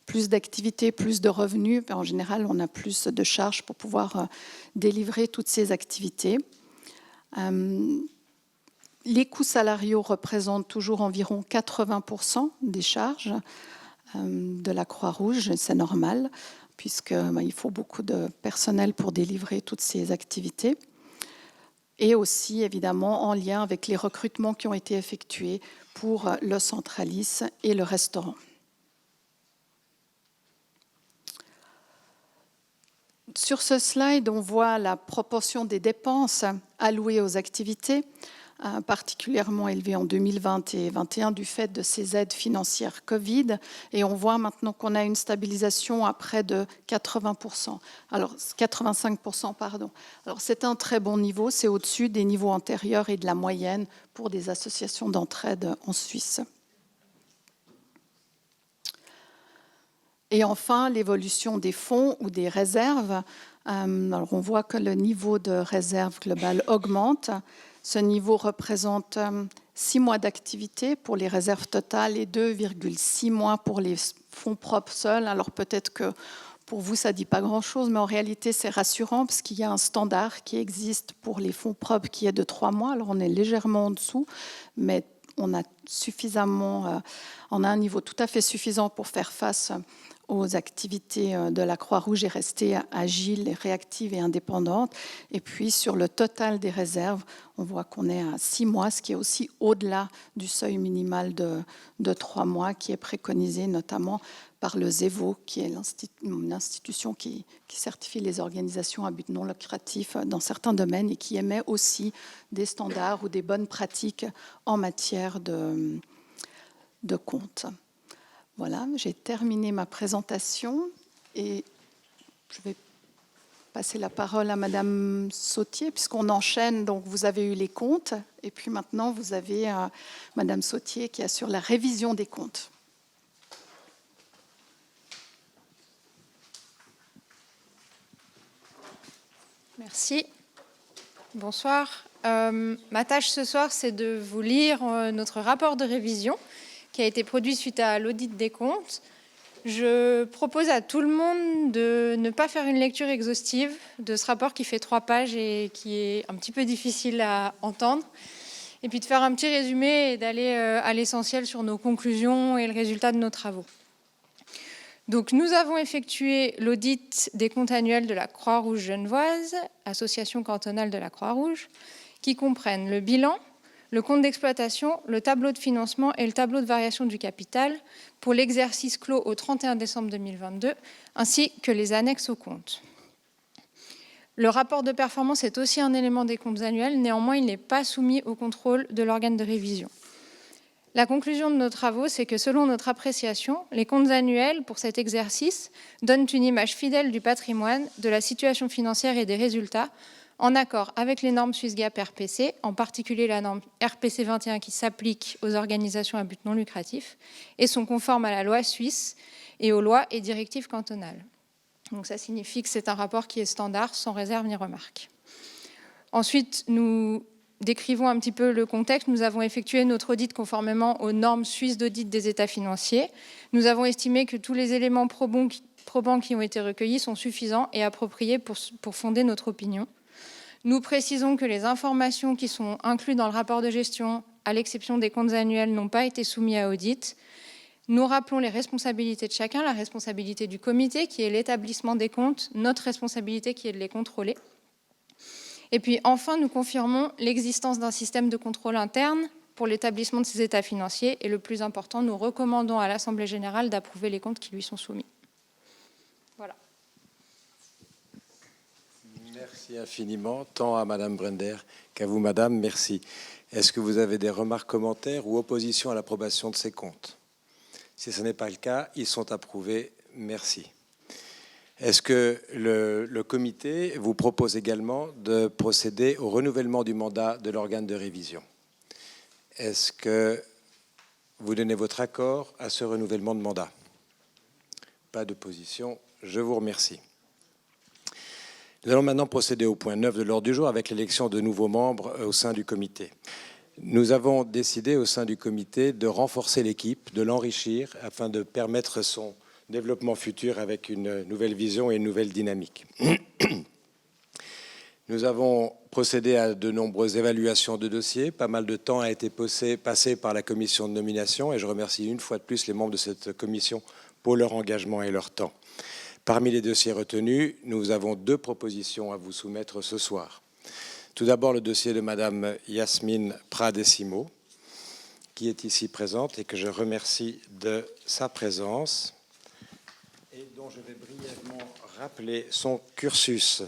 plus d'activités, plus de revenus, en général, on a plus de charges pour pouvoir délivrer toutes ces activités. Les coûts salariaux représentent toujours environ 80% des charges de la Croix-Rouge. C'est normal, puisqu'il faut beaucoup de personnel pour délivrer toutes ces activités. Et aussi, évidemment, en lien avec les recrutements qui ont été effectués pour le Centralis et le restaurant. Sur ce slide, on voit la proportion des dépenses allouées aux activités, particulièrement élevée en 2020 et 2021 du fait de ces aides financières Covid. Et on voit maintenant qu'on a une stabilisation à près de 80%. Alors, 85%, pardon. Alors, c'est un très bon niveau, c'est au-dessus des niveaux antérieurs et de la moyenne pour des associations d'entraide en Suisse. Et enfin, l'évolution des fonds ou des réserves. Alors, on voit que le niveau de réserve globale augmente. Ce niveau représente 6 mois d'activité pour les réserves totales et 2,6 mois pour les fonds propres seuls. Alors peut-être que pour vous, ça ne dit pas grand-chose, mais en réalité, c'est rassurant parce qu'il y a un standard qui existe pour les fonds propres qui est de 3 mois. Alors on est légèrement en dessous, mais on a un niveau tout à fait suffisant pour faire face aux activités de la Croix-Rouge et rester agile, réactive et indépendante. Et puis, sur le total des réserves, on voit qu'on est à 6 mois, ce qui est aussi au-delà du seuil minimal de 3 mois qui est préconisé notamment par le ZEVO, qui est l'institution qui certifie les organisations à but non lucratif dans certains domaines et qui émet aussi des standards ou des bonnes pratiques en matière de compte. Voilà, j'ai terminé ma présentation et je vais passer la parole à Madame Sautier, puisqu'on enchaîne. Donc, vous avez eu les comptes et puis maintenant, vous avez Madame Sautier qui assure la révision des comptes. Merci. Bonsoir. Ma tâche ce soir, c'est de vous lire notre rapport de révision qui a été produit suite à l'audit des comptes. Je propose à tout le monde de ne pas faire une lecture exhaustive de ce rapport qui fait 3 pages et qui est un petit peu difficile à entendre. Et puis de faire un petit résumé et d'aller à l'essentiel sur nos conclusions et le résultat de nos travaux. Donc, nous avons effectué l'audit des comptes annuels de la Croix-Rouge genevoise, association cantonale de la Croix-Rouge, qui comprennent le bilan, le compte d'exploitation, le tableau de financement et le tableau de variation du capital pour l'exercice clos au 31 décembre 2022, ainsi que les annexes au compte. Le rapport de performance est aussi un élément des comptes annuels, néanmoins il n'est pas soumis au contrôle de l'organe de révision. La conclusion de nos travaux, c'est que selon notre appréciation, les comptes annuels pour cet exercice donnent une image fidèle du patrimoine, de la situation financière et des résultats, en accord avec les normes Suisse GAAP RPC, en particulier la norme RPC 21 qui s'applique aux organisations à but non lucratif, et sont conformes à la loi suisse et aux lois et directives cantonales. Donc ça signifie que c'est un rapport qui est standard, sans réserve ni remarque. Ensuite, nous décrivons un petit peu le contexte. Nous avons effectué notre audit conformément aux normes suisses d'audit des états financiers. Nous avons estimé que tous les éléments probants qui ont été recueillis sont suffisants et appropriés pour fonder notre opinion. Nous précisons que les informations qui sont incluses dans le rapport de gestion, à l'exception des comptes annuels, n'ont pas été soumises à audit. Nous rappelons les responsabilités de chacun, la responsabilité du comité, qui est l'établissement des comptes, notre responsabilité, qui est de les contrôler. Et puis enfin, nous confirmons l'existence d'un système de contrôle interne pour l'établissement de ces états financiers. Et le plus important, nous recommandons à l'Assemblée générale d'approuver les comptes qui lui sont soumis. Voilà. Merci infiniment, tant à Madame Brender qu'à vous, Madame. Merci. Est-ce que vous avez des remarques, commentaires ou oppositions à l'approbation de ces comptes? Si ce n'est pas le cas, ils sont approuvés. Merci. Est-ce que le comité vous propose également de procéder au renouvellement du mandat de l'organe de révision? Est-ce que vous donnez votre accord à ce renouvellement de mandat? Pas d'opposition. Je vous remercie. Nous allons maintenant procéder au point 9 de l'ordre du jour avec l'élection de nouveaux membres au sein du comité. Nous avons décidé au sein du comité de renforcer l'équipe, de l'enrichir afin de permettre son développement futur avec une nouvelle vision et une nouvelle dynamique. Nous avons procédé à de nombreuses évaluations de dossiers. Pas mal de temps a été passé par la commission de nomination et je remercie une fois de plus les membres de cette commission pour leur engagement et leur temps. Parmi les dossiers retenus, nous avons 2 propositions à vous soumettre ce soir. Tout d'abord, le dossier de Madame Yasmine Pradesimo, qui est ici présente et que je remercie de sa présence et dont je vais brièvement rappeler son cursus.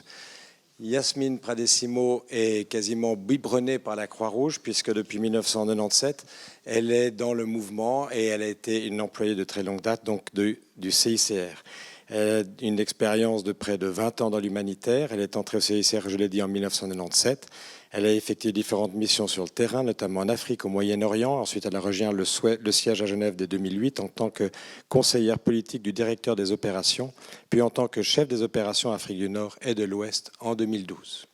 Yasmine Pradesimo est quasiment biberonnée par la Croix-Rouge puisque depuis 1997, elle est dans le mouvement et elle a été une employée de très longue date donc du CICR. Elle a une expérience de près de 20 ans dans l'humanitaire. Elle est entrée au CICR, je l'ai dit, en 1997. Elle a effectué différentes missions sur le terrain, notamment en Afrique, au Moyen-Orient. Ensuite, elle a rejoint le siège à Genève dès 2008 en tant que conseillère politique du directeur des opérations, puis en tant que chef des opérations Afrique du Nord et de l'Ouest en 2012.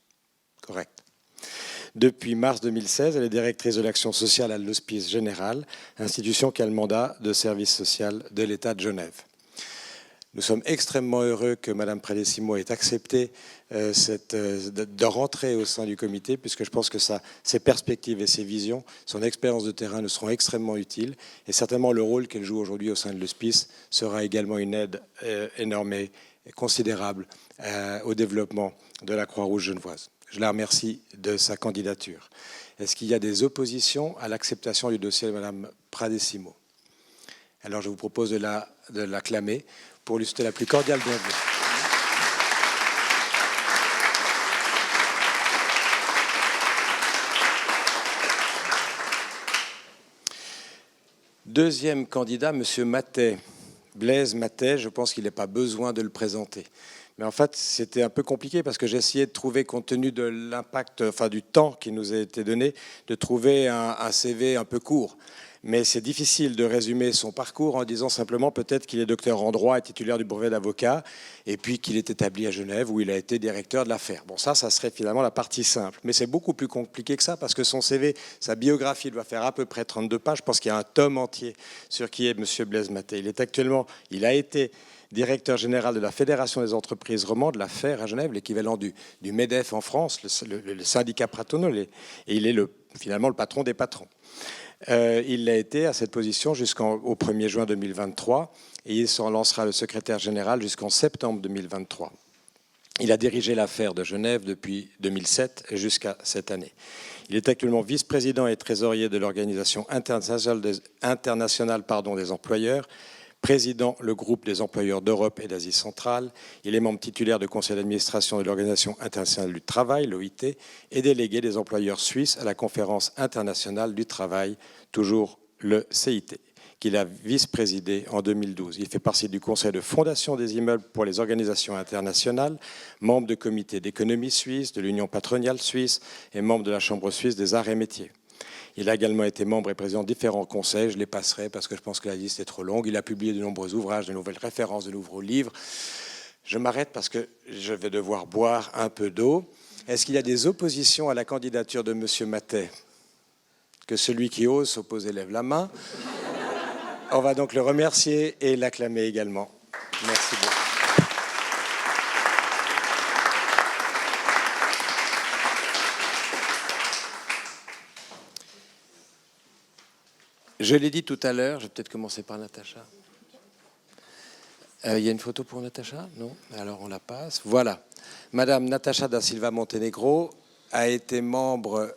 Correct. Depuis mars 2016, elle est directrice de l'action sociale à l'Hospice Général, institution qui a le mandat de service social de l'État de Genève. Nous sommes extrêmement heureux que Mme Pradesimo ait accepté de rentrer au sein du comité, puisque je pense que ses perspectives et ses visions, son expérience de terrain nous seront extrêmement utiles. Et certainement, le rôle qu'elle joue aujourd'hui au sein de l'hospice sera également une aide énorme et considérable au développement de la Croix-Rouge genevoise. Je la remercie de sa candidature. Est-ce qu'il y a des oppositions à l'acceptation du dossier de Mme Pradesimo? Alors, je vous propose de l'acclamer pour lui souhaiter la plus cordiale bienvenue. Deuxième candidat, M. Matet, Blaise Matet, je pense qu'il n'est pas besoin de le présenter. Mais en fait, c'était un peu compliqué parce que j'ai essayé de trouver, compte tenu de l'impact, enfin du temps qui nous a été donné, de trouver un CV un peu court. Mais c'est difficile de résumer son parcours en disant simplement peut-être qu'il est docteur en droit et titulaire du brevet d'avocat, et puis qu'il est établi à Genève où il a été directeur de l'affaire. Bon, ça serait finalement la partie simple. Mais c'est beaucoup plus compliqué que ça parce que son CV, sa biographie doit faire à peu près 32 pages. Je pense qu'il y a un tome entier sur qui est M. Blaise Matet. Il a été directeur général de la Fédération des entreprises romandes, la FER à Genève, l'équivalent du MEDEF en France, le syndicat patronal, et il est finalement le patron des patrons. Il l'a été à cette position jusqu'au 1er juin 2023 et il s'en lancera le secrétaire général jusqu'en septembre 2023. Il a dirigé l'affaire de Genève depuis 2007 jusqu'à cette année. Il est actuellement vice-président et trésorier de l'Organisation internationale des employeurs, président le groupe des employeurs d'Europe et d'Asie centrale. Il est membre titulaire du conseil d'administration de l'Organisation internationale du travail, l'OIT, et délégué des employeurs suisses à la conférence internationale du travail, toujours le CIT, qu'il a vice-présidé en 2012. Il fait partie du conseil de fondation des immeubles pour les organisations internationales, membre du comité d'économie suisse, de l'Union patronale suisse et membre de la Chambre suisse des arts et métiers. Il a également été membre et président de différents conseils. Je les passerai parce que je pense que la liste est trop longue. Il a publié de nombreux ouvrages, de nouvelles références, de nouveaux livres. Je m'arrête parce que je vais devoir boire un peu d'eau. Est-ce qu'il y a des oppositions à la candidature de M. Matet? Que celui qui ose s'opposer lève la main. On va donc le remercier et l'acclamer également. Merci beaucoup. Je l'ai dit tout à l'heure, je vais peut-être commencer par Natacha. Il y a une photo pour Natacha? Non? Alors on la passe. Voilà. Madame Natacha da Silva Montenegro a été membre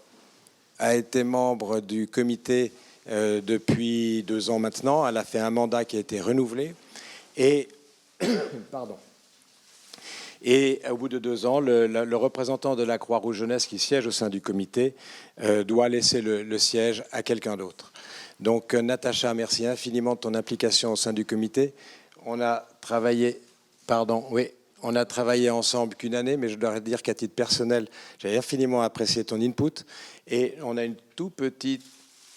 du comité depuis 2 ans maintenant. Elle a fait un mandat qui a été renouvelé. Et, et au bout de 2 ans, le représentant de la Croix-Rouge Jeunesse qui siège au sein du comité doit laisser le siège à quelqu'un d'autre. Donc, Natacha, merci infiniment de ton implication au sein du comité. On a travaillé ensemble qu'une année, mais je dois dire qu'à titre personnel, j'ai infiniment apprécié ton input. Et on a une tout petite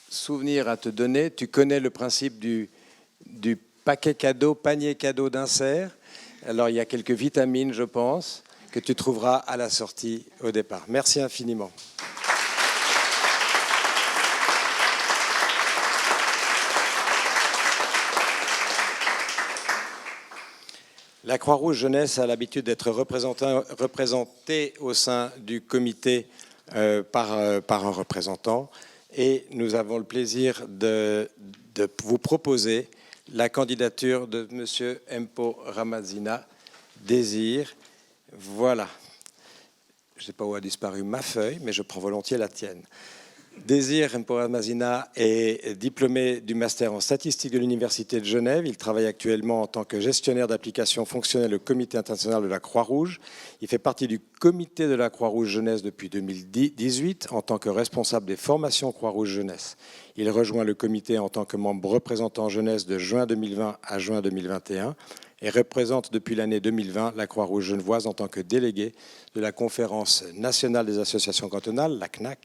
souvenir à te donner. Tu connais le principe du panier cadeau d'insert. Alors, il y a quelques vitamines, je pense. que tu trouveras à la sortie au départ. Merci infiniment. La Croix-Rouge Jeunesse a l'habitude d'être représentée au sein du comité par un représentant, et nous avons le plaisir de vous proposer la candidature de M. Mpo Ramazina Désir. Voilà. Je ne sais pas où a disparu ma feuille, mais je prends volontiers la tienne. Désir Mpo Ramazina est diplômé du master en statistique de l'Université de Genève. Il travaille actuellement en tant que gestionnaire d'applications fonctionnelles au Comité international de la Croix-Rouge. Il fait partie du comité de la Croix-Rouge Jeunesse depuis 2018 en tant que responsable des formations Croix-Rouge Jeunesse. Il rejoint le comité en tant que membre représentant jeunesse de juin 2020 à juin 2021 et représente depuis l'année 2020 la Croix-Rouge genevoise en tant que délégué de la Conférence nationale des associations cantonales, la CNAC,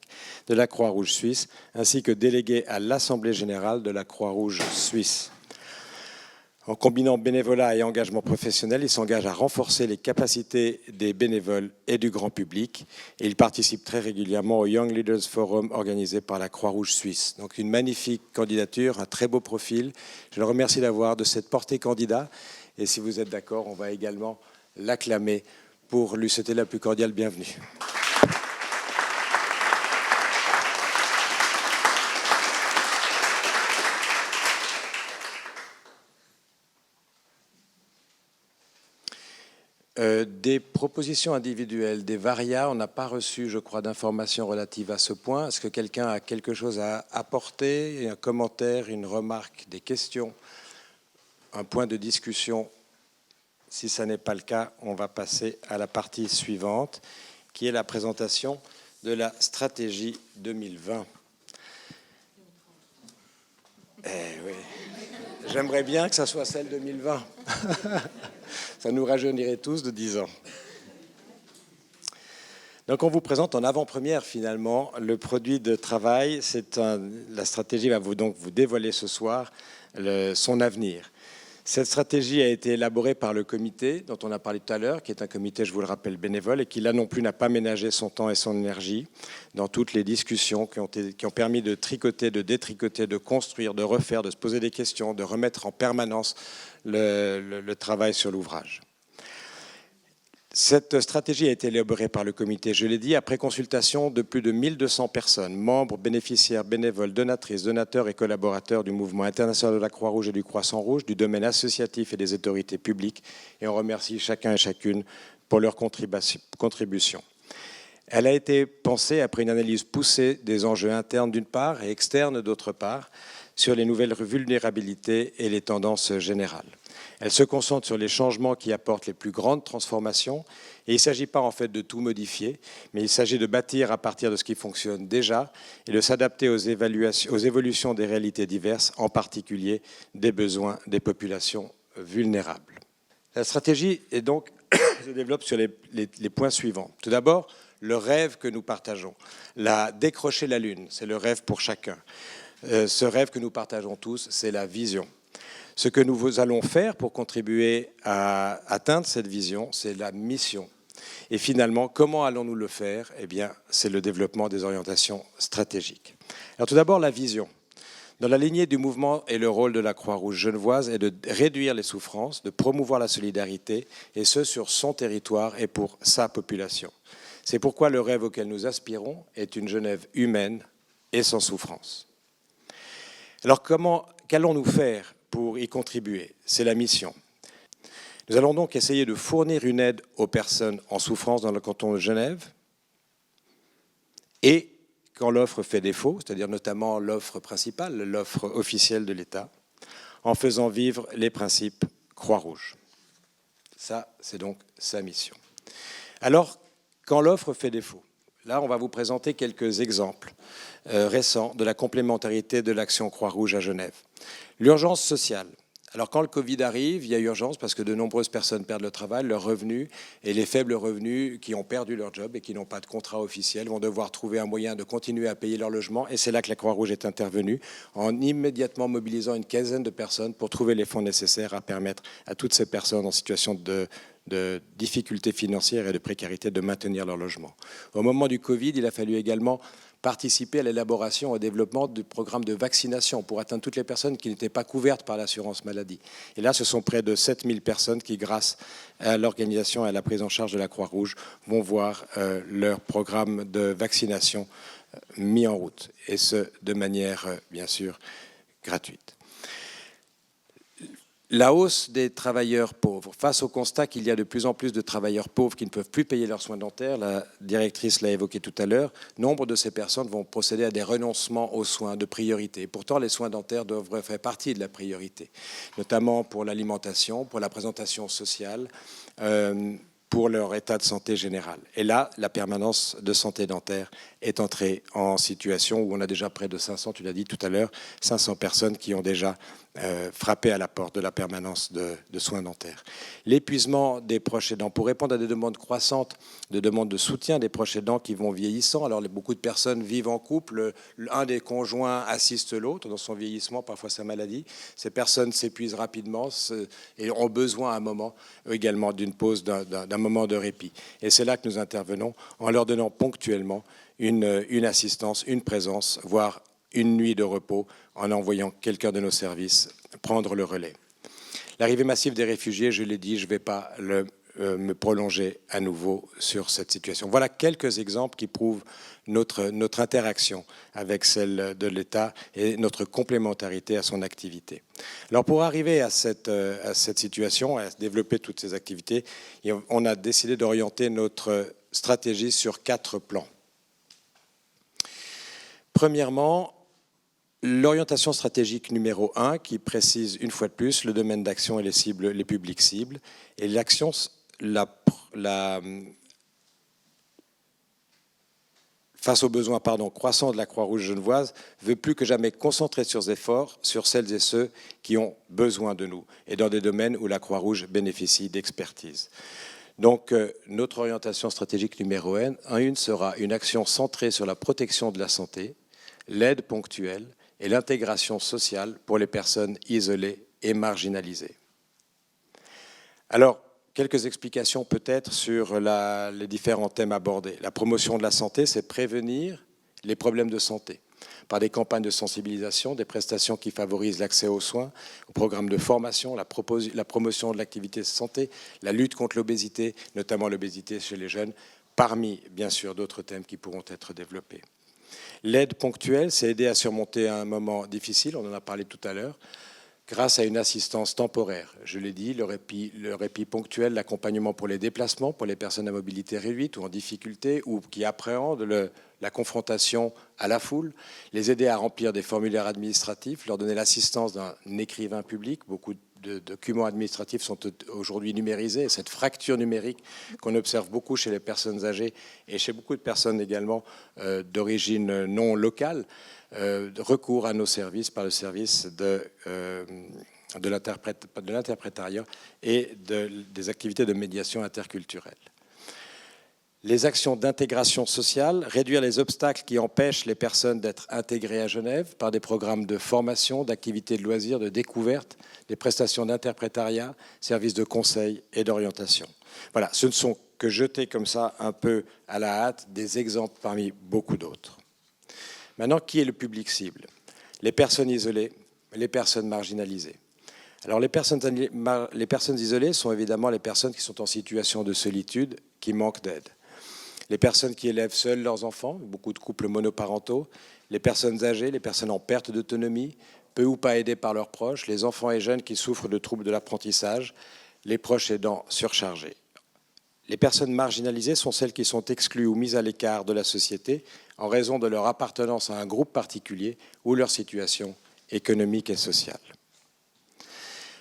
de la Croix-Rouge suisse, ainsi que délégué à l'Assemblée générale de la Croix-Rouge suisse. En combinant bénévolat et engagement professionnel, il s'engage à renforcer les capacités des bénévoles et du grand public. Et il participe très régulièrement au Young Leaders Forum organisé par la Croix-Rouge suisse. Donc une magnifique candidature, un très beau profil. Je le remercie d'avoir de cette portée candidat. Et si vous êtes d'accord, on va également l'acclamer pour lui souhaiter la plus cordiale bienvenue. Des propositions individuelles, des varias, on n'a pas reçu, je crois, d'informations relatives à ce point. Est-ce que quelqu'un a quelque chose à apporter, un commentaire, une remarque, des questions, un point de discussion? Si ce n'est pas le cas, on va passer à la partie suivante, qui est la présentation de la stratégie 2020. Eh oui, j'aimerais bien que ça soit celle 2020. Ça nous rajeunirait tous de 10 ans. Donc on vous présente en avant-première finalement le produit de travail. La stratégie va donc vous dévoiler ce soir son avenir. Cette stratégie a été élaborée par le comité dont on a parlé tout à l'heure, qui est un comité, je vous le rappelle, bénévole, et qui là non plus n'a pas ménagé son temps et son énergie dans toutes les discussions qui ont permis de tricoter, de détricoter, de construire, de refaire, de se poser des questions, de remettre en permanence le travail sur l'ouvrage. Cette stratégie a été élaborée par le comité, je l'ai dit, après consultation de plus de 1200 personnes, membres, bénéficiaires, bénévoles, donatrices, donateurs et collaborateurs du mouvement international de la Croix-Rouge et du Croissant-Rouge, du domaine associatif et des autorités publiques. Et on remercie chacun et chacune pour leur contribution. Elle a été pensée après une analyse poussée des enjeux internes d'une part et externes d'autre part, sur les nouvelles vulnérabilités et les tendances générales. Elle se concentre sur les changements qui apportent les plus grandes transformations. Et il ne s'agit pas en fait de tout modifier, mais il s'agit de bâtir à partir de ce qui fonctionne déjà et de s'adapter aux évolutions des réalités diverses, en particulier des besoins des populations vulnérables. La stratégie est donc, se développe sur les points suivants. Tout d'abord, le rêve que nous partageons. Décrocher la Lune, c'est le rêve pour chacun. Ce rêve que nous partageons tous, c'est la vision. Ce que nous allons faire pour contribuer à atteindre cette vision, c'est la mission. Et finalement, comment allons-nous le faire? Eh bien, c'est le développement des orientations stratégiques. Alors tout d'abord, la vision. Dans la lignée du mouvement et le rôle de la Croix-Rouge genevoise est de réduire les souffrances, de promouvoir la solidarité, et ce sur son territoire et pour sa population. C'est pourquoi le rêve auquel nous aspirons est une Genève humaine et sans souffrance. Alors qu'allons-nous faire pour y contribuer? C'est la mission. Nous allons donc essayer de fournir une aide aux personnes en souffrance dans le canton de Genève et quand l'offre fait défaut, c'est-à-dire notamment l'offre principale, l'offre officielle de l'État, en faisant vivre les principes Croix-Rouge. Ça, c'est donc sa mission. Alors, quand l'offre fait défaut, là, on va vous présenter quelques exemples récents de la complémentarité de l'action Croix-Rouge à Genève. L'urgence sociale Alors quand le Covid arrive, il y a urgence parce que de nombreuses personnes perdent le travail, leurs revenus, et les faibles revenus qui ont perdu leur job et qui n'ont pas de contrat officiel vont devoir trouver un moyen de continuer à payer leur logement. Et c'est là que la Croix-Rouge est intervenue, en immédiatement mobilisant une quinzaine de personnes pour trouver les fonds nécessaires à permettre à toutes ces personnes en situation de difficultés financières et de précarité de maintenir leur logement. Au moment du Covid, il a fallu également participer à l'élaboration et au développement du programme de vaccination pour atteindre toutes les personnes qui n'étaient pas couvertes par l'assurance maladie. Et là, ce sont près de 7000 personnes qui, grâce à l'organisation et à la prise en charge de la Croix-Rouge, vont voir leur programme de vaccination mis en route, et ce, de manière, bien sûr, gratuite. La hausse des travailleurs pauvres, face au constat qu'il y a de plus en plus de travailleurs pauvres qui ne peuvent plus payer leurs soins dentaires, la directrice l'a évoqué tout à l'heure, nombre de ces personnes vont procéder à des renoncements aux soins de priorité. Pourtant, les soins dentaires devraient faire partie de la priorité, notamment pour l'alimentation, pour la présentation sociale, pour leur état de santé général. Et là, la permanence de santé dentaire est entrée en situation où on a déjà près de 500, tu l'as dit tout à l'heure, 500 personnes qui ont déjà frappé à la porte de la permanence de soins dentaires. L'épuisement des proches aidants, pour répondre à des demandes croissantes, de demandes de soutien des proches aidants qui vont vieillissant. Alors beaucoup de personnes vivent en couple, un des conjoints assiste l'autre dans son vieillissement, parfois sa maladie. Ces personnes s'épuisent rapidement et ont besoin à un moment également d'une pause, d'un moment de répit. Et c'est là que nous intervenons en leur donnant ponctuellement une assistance, une présence, voire une nuit de repos, en envoyant quelqu'un de nos services prendre le relais. L'arrivée massive des réfugiés, je l'ai dit, je ne vais pas me prolonger à nouveau sur cette situation. Voilà quelques exemples qui prouvent notre interaction avec celle de l'État et notre complémentarité à son activité. Alors pour arriver à cette situation, à développer toutes ces activités, on a décidé d'orienter notre stratégie sur 4 plans. Premièrement, l'orientation stratégique numéro 1 qui précise une fois de plus le domaine d'action et les cibles, les publics cibles. Et l'action, face aux besoins croissants de la Croix-Rouge genevoise, veut plus que jamais concentrer ses efforts sur celles et ceux qui ont besoin de nous et dans des domaines où la Croix-Rouge bénéficie d'expertise. Donc, notre orientation stratégique numéro 1 sera une action centrée sur la protection de la santé, l'aide ponctuelle et l'intégration sociale pour les personnes isolées et marginalisées. Alors, quelques explications peut-être sur les différents thèmes abordés. La promotion de la santé, c'est prévenir les problèmes de santé par des campagnes de sensibilisation, des prestations qui favorisent l'accès aux soins, aux programmes de formation, la promotion de l'activité de santé, la lutte contre l'obésité, notamment l'obésité chez les jeunes, parmi, bien sûr, d'autres thèmes qui pourront être développés. L'aide ponctuelle, c'est aider à surmonter un moment difficile, on en a parlé tout à l'heure, grâce à une assistance temporaire. Je l'ai dit, le répit ponctuel, l'accompagnement pour les déplacements, pour les personnes à mobilité réduite ou en difficulté ou qui appréhendent la confrontation à la foule, les aider à remplir des formulaires administratifs, leur donner l'assistance d'un écrivain public. Beaucoup de documents administratifs sont aujourd'hui numérisés et cette fracture numérique qu'on observe beaucoup chez les personnes âgées et chez beaucoup de personnes également d'origine non locale, recours à nos services par le service de l'interprétariat et des activités de médiation interculturelle. Les actions d'intégration sociale, réduire les obstacles qui empêchent les personnes d'être intégrées à Genève par des programmes de formation, d'activités de loisirs, de découverte, des prestations d'interprétariat, services de conseil et d'orientation. Voilà, ce ne sont que jetés comme ça un peu à la hâte des exemples parmi beaucoup d'autres. Maintenant, qui est le public cible? Les personnes isolées, les personnes marginalisées. Alors les personnes isolées sont évidemment les personnes qui sont en situation de solitude, qui manquent d'aide. Les personnes qui élèvent seules leurs enfants, beaucoup de couples monoparentaux, les personnes âgées, les personnes en perte d'autonomie, peu ou pas aidées par leurs proches, les enfants et jeunes qui souffrent de troubles de l'apprentissage, les proches aidants surchargés. Les personnes marginalisées sont celles qui sont exclues ou mises à l'écart de la société en raison de leur appartenance à un groupe particulier ou leur situation économique et sociale.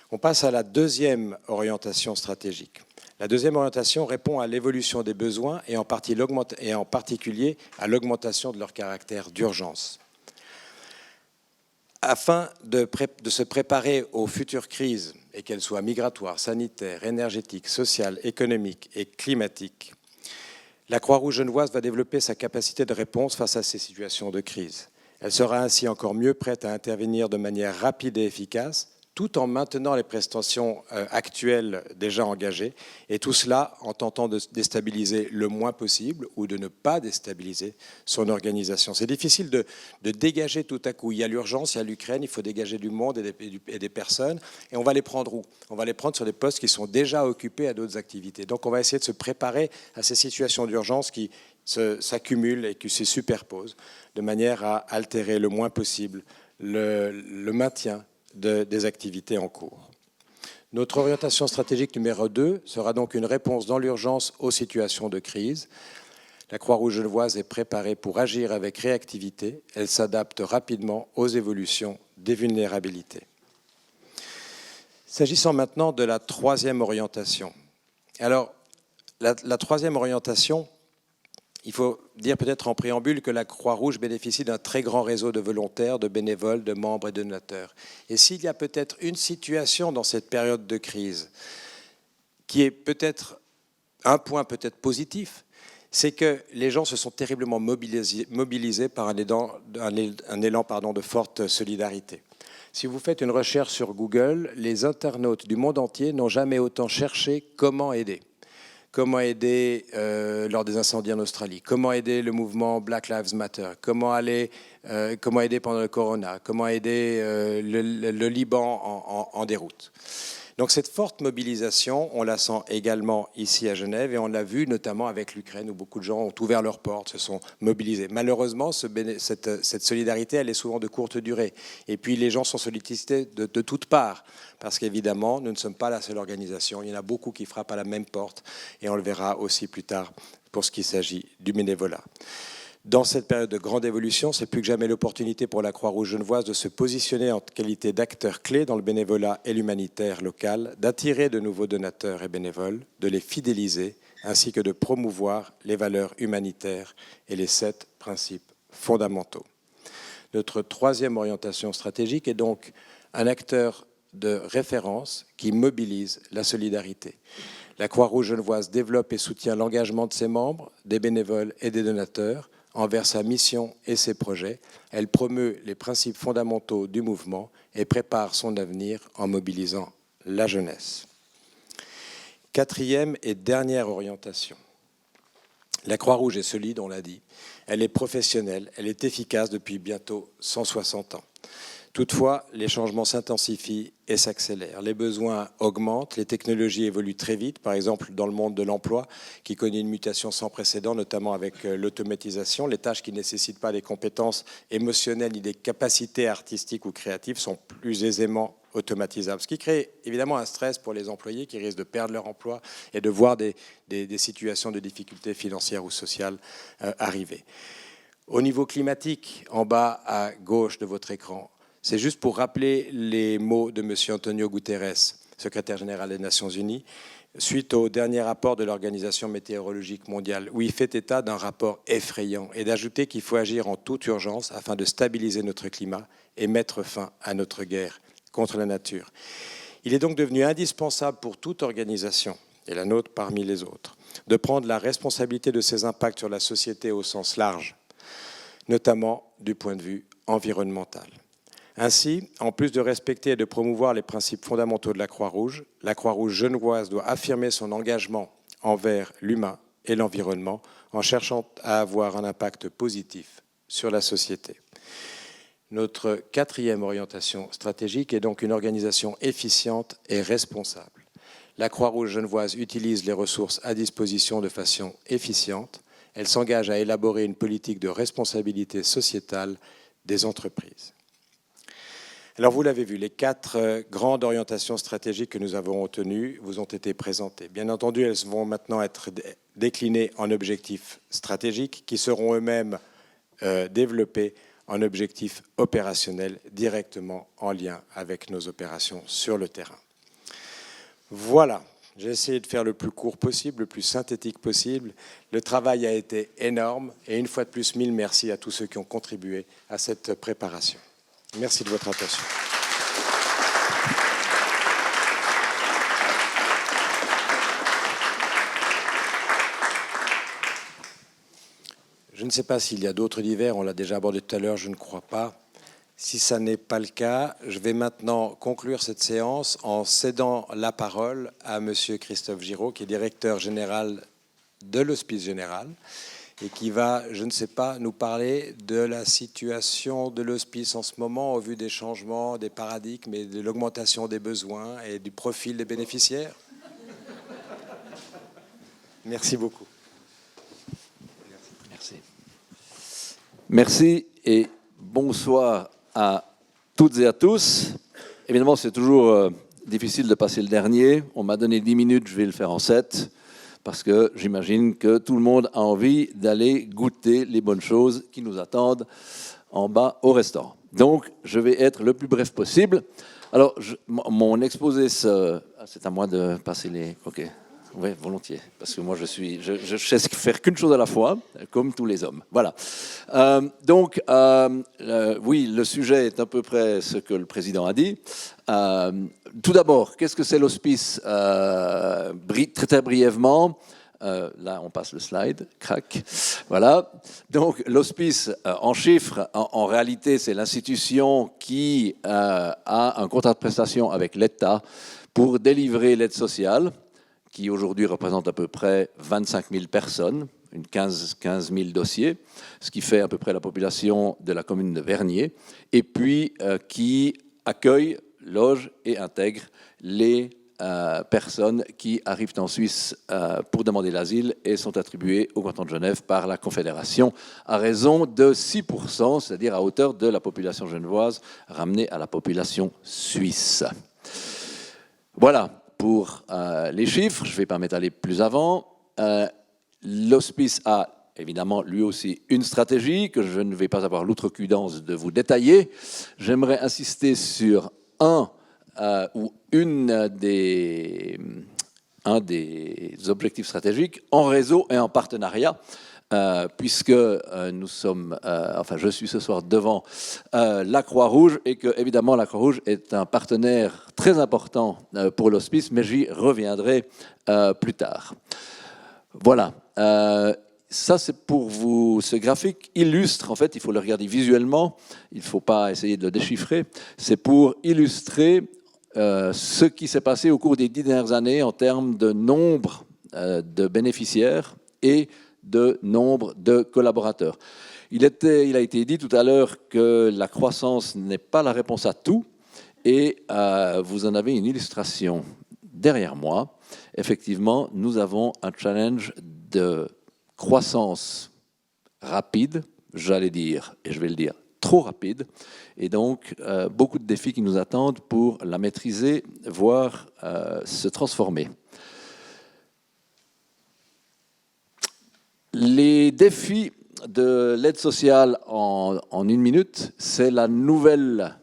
On passe à la deuxième orientation stratégique. La deuxième orientation répond à l'évolution des besoins et en particulier à l'augmentation de leur caractère d'urgence. Afin de se préparer aux futures crises, et qu'elles soient migratoires, sanitaires, énergétiques, sociales, économiques et climatiques, la Croix-Rouge genevoise va développer sa capacité de réponse face à ces situations de crise. Elle sera ainsi encore mieux prête à intervenir de manière rapide et efficace, tout en maintenant les prestations actuelles déjà engagées, et tout cela en tentant de déstabiliser le moins possible ou de ne pas déstabiliser son organisation. C'est difficile de dégager tout à coup. Il y a l'urgence, il y a l'Ukraine, il faut dégager du monde et des personnes, et on va les prendre où? On va les prendre sur des postes qui sont déjà occupés à d'autres activités. Donc on va essayer de se préparer à ces situations d'urgence qui s'accumulent et qui se superposent, de manière à altérer le moins possible le maintien des activités en cours. Notre orientation stratégique numéro 2 sera donc une réponse dans l'urgence aux situations de crise. La Croix-Rouge genevoise est préparée pour agir avec réactivité. Elle s'adapte rapidement aux évolutions des vulnérabilités. S'agissant maintenant de la troisième orientation. Alors, la troisième orientation, il faut dire peut-être en préambule que la Croix-Rouge bénéficie d'un très grand réseau de volontaires, de bénévoles, de membres et de donateurs. Et s'il y a peut-être une situation dans cette période de crise qui est peut-être un point peut-être positif, c'est que les gens se sont terriblement mobilisés par un élan de forte solidarité. Si vous faites une recherche sur Google, les internautes du monde entier n'ont jamais autant cherché comment aider. Comment aider lors des incendies en Australie? Comment aider le mouvement Black Lives Matter? Comment aider pendant le Corona? Comment aider le Liban en déroute? Donc cette forte mobilisation, on la sent également ici à Genève et on l'a vu notamment avec l'Ukraine où beaucoup de gens ont ouvert leurs portes, se sont mobilisés. Malheureusement, cette solidarité, elle est souvent de courte durée. Et puis les gens sont sollicités de toutes parts parce qu'évidemment, nous ne sommes pas la seule organisation. Il y en a beaucoup qui frappent à la même porte et on le verra aussi plus tard pour ce qui s'agit du bénévolat. Dans cette période de grande évolution, c'est plus que jamais l'opportunité pour la Croix-Rouge genevoise de se positionner en qualité d'acteur clé dans le bénévolat et l'humanitaire local, d'attirer de nouveaux donateurs et bénévoles, de les fidéliser, ainsi que de promouvoir les valeurs humanitaires et les 7 principes fondamentaux. Notre troisième orientation stratégique est donc un acteur de référence qui mobilise la solidarité. La Croix-Rouge genevoise développe et soutient l'engagement de ses membres, des bénévoles et des donateurs, envers sa mission et ses projets. Elle promeut les principes fondamentaux du mouvement et prépare son avenir en mobilisant la jeunesse. Quatrième et dernière orientation. La Croix-Rouge est solide, on l'a dit. Elle est professionnelle, elle est efficace depuis bientôt 160 ans. Toutefois, les changements s'intensifient et s'accélèrent. Les besoins augmentent, les technologies évoluent très vite, par exemple dans le monde de l'emploi, qui connaît une mutation sans précédent, notamment avec l'automatisation. Les tâches qui ne nécessitent pas des compétences émotionnelles ni des capacités artistiques ou créatives sont plus aisément automatisables, ce qui crée évidemment un stress pour les employés qui risquent de perdre leur emploi et de voir des situations de difficultés financières ou sociales arriver. Au niveau climatique, en bas à gauche de votre écran, c'est juste pour rappeler les mots de M. Antonio Guterres, secrétaire général des Nations Unies, suite au dernier rapport de l'Organisation météorologique mondiale, où il fait état d'un rapport effrayant et d'ajouter qu'il faut agir en toute urgence afin de stabiliser notre climat et mettre fin à notre guerre contre la nature. Il est donc devenu indispensable pour toute organisation, et la nôtre parmi les autres, de prendre la responsabilité de ses impacts sur la société au sens large, notamment du point de vue environnemental. Ainsi, en plus de respecter et de promouvoir les principes fondamentaux de la Croix-Rouge genevoise doit affirmer son engagement envers l'humain et l'environnement en cherchant à avoir un impact positif sur la société. Notre quatrième orientation stratégique est donc une organisation efficiente et responsable. La Croix-Rouge genevoise utilise les ressources à disposition de façon efficiente. Elle s'engage à élaborer une politique de responsabilité sociétale des entreprises. Alors vous l'avez vu, les 4 grandes orientations stratégiques que nous avons retenues vous ont été présentées. Bien entendu, elles vont maintenant être déclinées en objectifs stratégiques qui seront eux-mêmes développés en objectifs opérationnels directement en lien avec nos opérations sur le terrain. Voilà, j'ai essayé de faire le plus court possible, le plus synthétique possible. Le travail a été énorme et une fois de plus, 1000 merci à tous ceux qui ont contribué à cette préparation. Merci de votre attention. Je ne sais pas s'il y a d'autres divers, on l'a déjà abordé tout à l'heure, je ne crois pas. Si ça n'est pas le cas, je vais maintenant conclure cette séance en cédant la parole à Monsieur Christophe Giraud, qui est directeur général de l'Hospice Général, et qui va, je ne sais pas, nous parler de la situation de l'hospice en ce moment, au vu des changements, des paradigmes et de l'augmentation des besoins et du profil des bénéficiaires. Merci beaucoup. Merci. Merci et bonsoir à toutes et à tous. Évidemment, c'est toujours difficile de passer le dernier. On m'a donné 10 minutes, je vais le faire en 7, parce que j'imagine que tout le monde a envie d'aller goûter les bonnes choses qui nous attendent en bas au restaurant. Donc, je vais être le plus bref possible. Alors, mon exposé, c'est à moi de passer les... OK. Oui, volontiers, parce que moi, je sais faire qu'une chose à la fois, comme tous les hommes. Voilà. Oui, le sujet est à peu près ce que le président a dit. Tout d'abord, qu'est-ce que c'est l'hospice? Très brièvement, là, on passe le slide, crac. Voilà. Donc, l'hospice, en chiffres, en réalité, c'est l'institution qui a un contrat de prestation avec l'État pour délivrer l'aide sociale, qui aujourd'hui représente à peu près 25 000 personnes, 15 000 dossiers, ce qui fait à peu près la population de la commune de Vernier, et puis qui accueille, loge et intègre les personnes qui arrivent en Suisse pour demander l'asile et sont attribuées au canton de Genève par la Confédération à raison de 6%, c'est-à-dire à hauteur de la population genevoise ramenée à la population suisse. Voilà. Pour les chiffres, je ne vais pas m'étaler plus avant. L'hospice a évidemment lui aussi une stratégie que je ne vais pas avoir l'outrecuidance de vous détailler. J'aimerais insister sur un des objectifs stratégiques en réseau et en partenariat. Puisque nous sommes, je suis ce soir devant la Croix-Rouge et que, évidemment, la Croix-Rouge est un partenaire très important pour l'hospice, mais j'y reviendrai plus tard. Voilà. Ça, c'est pour vous. Ce graphique illustre, en fait, il faut le regarder visuellement, il ne faut pas essayer de le déchiffrer, c'est pour illustrer ce qui s'est passé au cours des 10 dernières années en termes de nombre de bénéficiaires et de nombre de collaborateurs. Il a été dit tout à l'heure que la croissance n'est pas la réponse à tout, et vous en avez une illustration derrière moi. Effectivement, nous avons un challenge de croissance rapide, j'allais dire, et je vais le dire, trop rapide, et donc beaucoup de défis qui nous attendent pour la maîtriser, voire se transformer. Les défis de l'aide sociale en 1 minute, c'est la nouvelle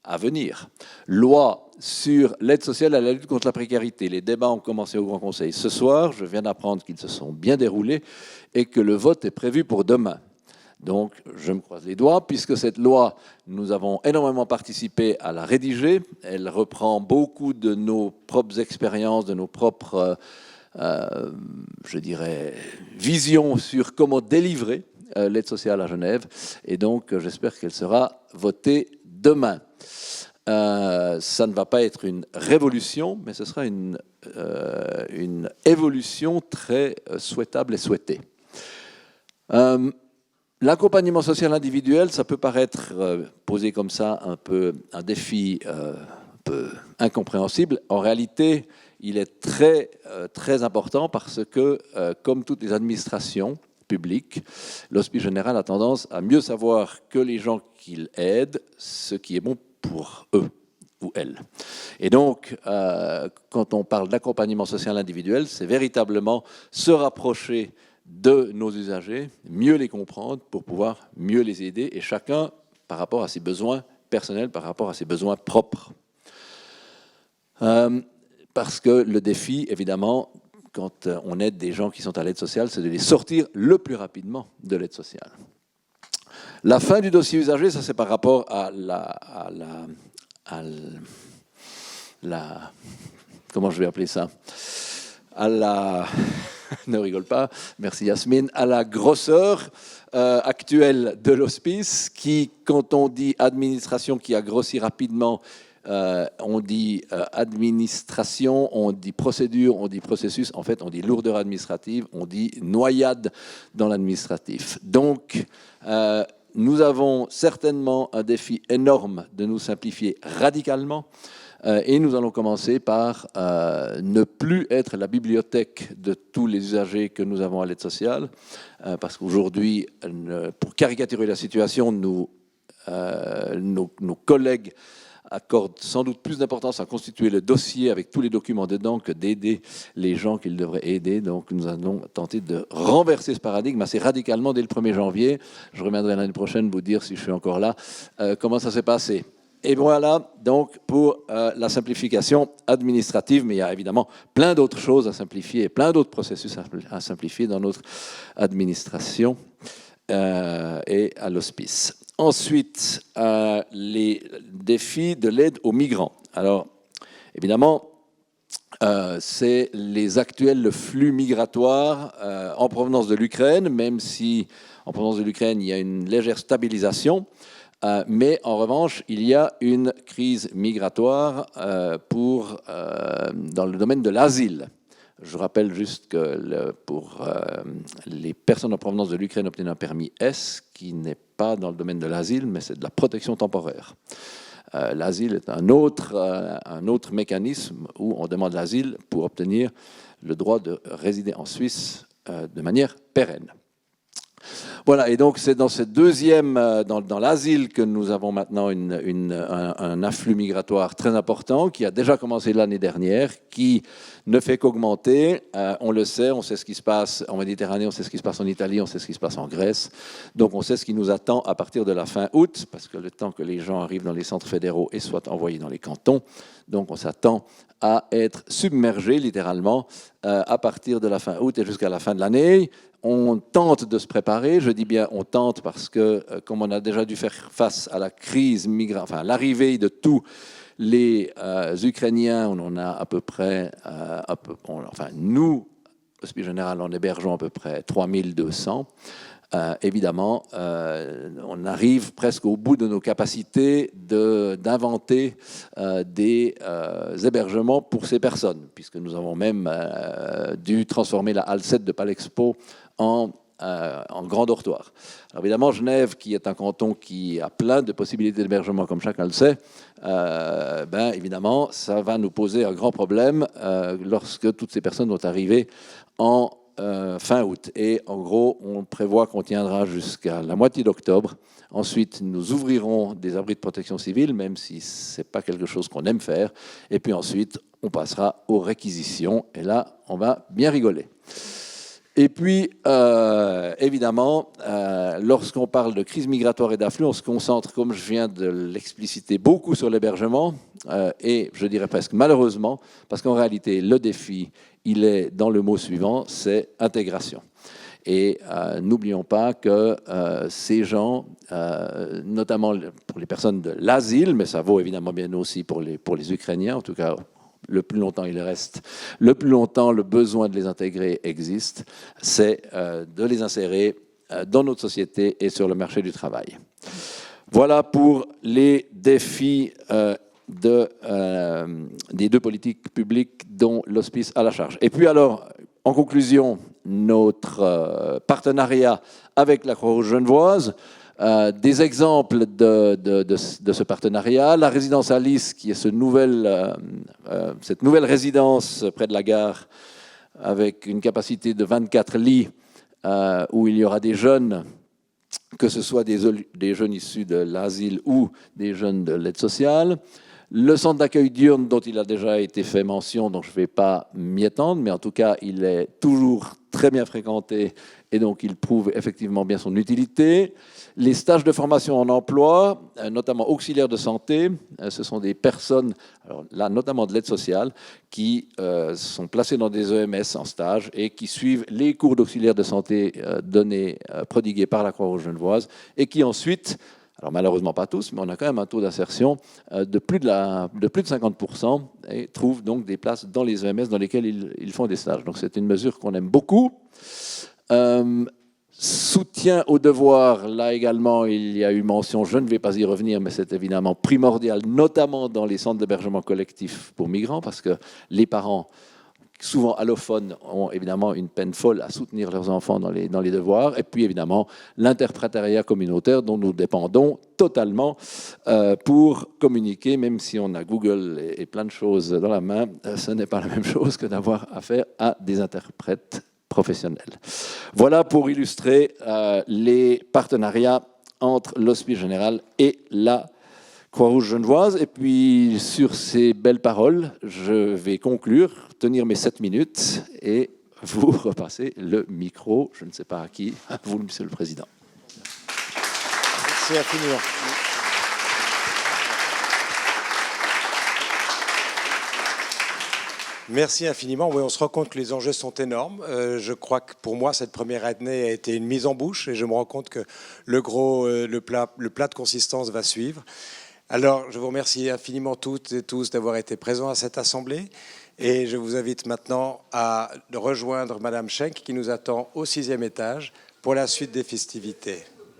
à venir. Loi sur l'aide sociale à la lutte contre la précarité. Les débats ont commencé au Grand Conseil ce soir. Je viens d'apprendre qu'ils se sont bien déroulés et que le vote est prévu pour demain. Donc, je me croise les doigts, puisque cette loi, nous avons énormément participé à la rédiger. Elle reprend beaucoup de nos propres expériences, de nos propres... je dirais, vision sur comment délivrer l'aide sociale à Genève. Et donc, j'espère qu'elle sera votée demain. Ça ne va pas être une révolution, mais ce sera une évolution très souhaitable et souhaitée. L'accompagnement social individuel, ça peut paraître posé comme ça un défi un peu incompréhensible. En réalité, il est très, très important parce que, comme toutes les administrations publiques, l'Hospice Général a tendance à mieux savoir que les gens qu'il aide ce qui est bon pour eux ou elles. Et donc, quand on parle d'accompagnement social individuel, c'est véritablement se rapprocher de nos usagers, mieux les comprendre pour pouvoir mieux les aider, et chacun par rapport à ses besoins personnels, par rapport à ses besoins propres. Parce que le défi, évidemment, quand on aide des gens qui sont à l'aide sociale, c'est de les sortir le plus rapidement de l'aide sociale. La fin du dossier usager, ça c'est par rapport à la comment je vais appeler ça, ne rigole pas, merci Yasmine, à la grosseur actuelle de l'hospice, qui, quand on dit administration qui a grossi rapidement, on dit administration, on dit procédure, on dit processus, en fait on dit lourdeur administrative, on dit noyade dans l'administratif. Donc, nous avons certainement un défi énorme de nous simplifier radicalement. Et nous allons commencer par ne plus être la bibliothèque de tous les usagers que nous avons à l'aide sociale, parce qu'aujourd'hui, pour caricaturer la situation, nos collègues accordent sans doute plus d'importance à constituer le dossier avec tous les documents dedans que d'aider les gens qu'ils devraient aider. Donc nous allons tenter de renverser ce paradigme assez radicalement dès le 1er janvier. Je reviendrai l'année prochaine vous dire, si je suis encore là, comment ça s'est passé. Et voilà donc pour la simplification administrative, mais il y a évidemment plein d'autres choses à simplifier, plein d'autres processus à simplifier dans notre administration et à l'hospice. Ensuite, les défis de l'aide aux migrants. Alors, évidemment, c'est les actuels flux migratoires en provenance de l'Ukraine, même si en provenance de l'Ukraine, il y a une légère stabilisation. Mais en revanche, il y a une crise migratoire dans le domaine de l'asile. Je rappelle juste que pour les personnes en provenance de l'Ukraine obtenant un permis S, qui n'est pas dans le domaine de l'asile, mais c'est de la protection temporaire. L'asile est un autre mécanisme où on demande l'asile pour obtenir le droit de résider en Suisse de manière pérenne. Voilà, et donc c'est dans ce deuxième, dans l'asile, que nous avons maintenant un afflux migratoire très important qui a déjà commencé l'année dernière, qui ne fait qu'augmenter. On le sait, on sait ce qui se passe en Méditerranée, on sait ce qui se passe en Italie, on sait ce qui se passe en Grèce. Donc on sait ce qui nous attend à partir de la fin août, parce que le temps que les gens arrivent dans les centres fédéraux et soient envoyés dans les cantons, donc on s'attend à être submergés littéralement à partir de la fin août et jusqu'à la fin de l'année. On tente de se préparer, je dis bien on tente parce que comme on a déjà dû faire face à la crise migratoire, l'arrivée de tous les Ukrainiens, on en a à peu près, nous, Hospice Général, en hébergeons à peu près 3200. Évidemment, on arrive presque au bout de nos capacités d'inventer des hébergements pour ces personnes, puisque nous avons même dû transformer la halle 7 de Palexpo en grand dortoir. Alors évidemment, Genève, qui est un canton qui a plein de possibilités d'hébergement, comme chacun le sait, évidemment, ça va nous poser un grand problème lorsque toutes ces personnes vont arriver en fin août. Et en gros, on prévoit qu'on tiendra jusqu'à la moitié d'octobre. Ensuite, nous ouvrirons des abris de protection civile, même si ce n'est pas quelque chose qu'on aime faire. Et puis ensuite, on passera aux réquisitions. Et là, on va bien rigoler. Et puis, évidemment, lorsqu'on parle de crise migratoire et d'afflux, on se concentre, comme je viens de l'expliciter, beaucoup sur l'hébergement, et je dirais presque malheureusement, parce qu'en réalité, le défi, il est dans le mot suivant, c'est intégration. Et n'oublions pas que ces gens, notamment pour les personnes de l'asile, mais ça vaut évidemment bien aussi pour les Ukrainiens, en tout cas, le plus longtemps il reste, le plus longtemps le besoin de les intégrer existe, c'est de les insérer dans notre société et sur le marché du travail. Voilà pour les défis des deux politiques publiques dont l'hospice a la charge. Et puis alors, en conclusion, notre partenariat avec la Croix-Rouge genevoise, des exemples de ce partenariat, la résidence Alice, qui est cette nouvelle résidence près de la gare, avec une capacité de 24 lits, où il y aura des jeunes, que ce soit des jeunes issus de l'asile ou des jeunes de l'aide sociale. Le centre d'accueil diurne dont il a déjà été fait mention, donc je ne vais pas m'y étendre, mais en tout cas, il est toujours très bien fréquenté et donc il prouve effectivement bien son utilité. Les stages de formation en emploi, notamment auxiliaires de santé, ce sont des personnes, alors là notamment de l'aide sociale, qui sont placées dans des EMS en stage et qui suivent les cours d'auxiliaires de santé prodigués par la Croix-Rouge genevoise et qui ensuite, alors malheureusement pas tous, mais on a quand même un taux d'insertion de plus de 50% et trouvent donc des places dans les EMS dans lesquelles ils font des stages. Donc c'est une mesure qu'on aime beaucoup. Soutien aux devoirs, là également il y a eu mention, je ne vais pas y revenir, mais c'est évidemment primordial, notamment dans les centres d'hébergement collectif pour migrants, parce que les parents, souvent allophones, ont évidemment une peine folle à soutenir leurs enfants dans les devoirs. Et puis évidemment, l'interprétariat communautaire dont nous dépendons totalement pour communiquer, même si on a Google et plein de choses dans la main, ce n'est pas la même chose que d'avoir affaire à des interprètes professionnels. Voilà pour illustrer les partenariats entre l'Hospice Général et la Croix-Rouge genevoise. Et puis, sur ces belles paroles, je vais conclure, tenir mes 7 minutes et vous repasser le micro. Je ne sais pas à qui, à vous, Monsieur le Président. Merci infiniment. Merci infiniment. Oui, on se rend compte que les enjeux sont énormes. Je crois que pour moi, cette première année a été une mise en bouche et je me rends compte que le plat de consistance va suivre. Alors, je vous remercie infiniment toutes et tous d'avoir été présents à cette assemblée et je vous invite maintenant à rejoindre Madame Schenk qui nous attend au 6e étage pour la suite des festivités.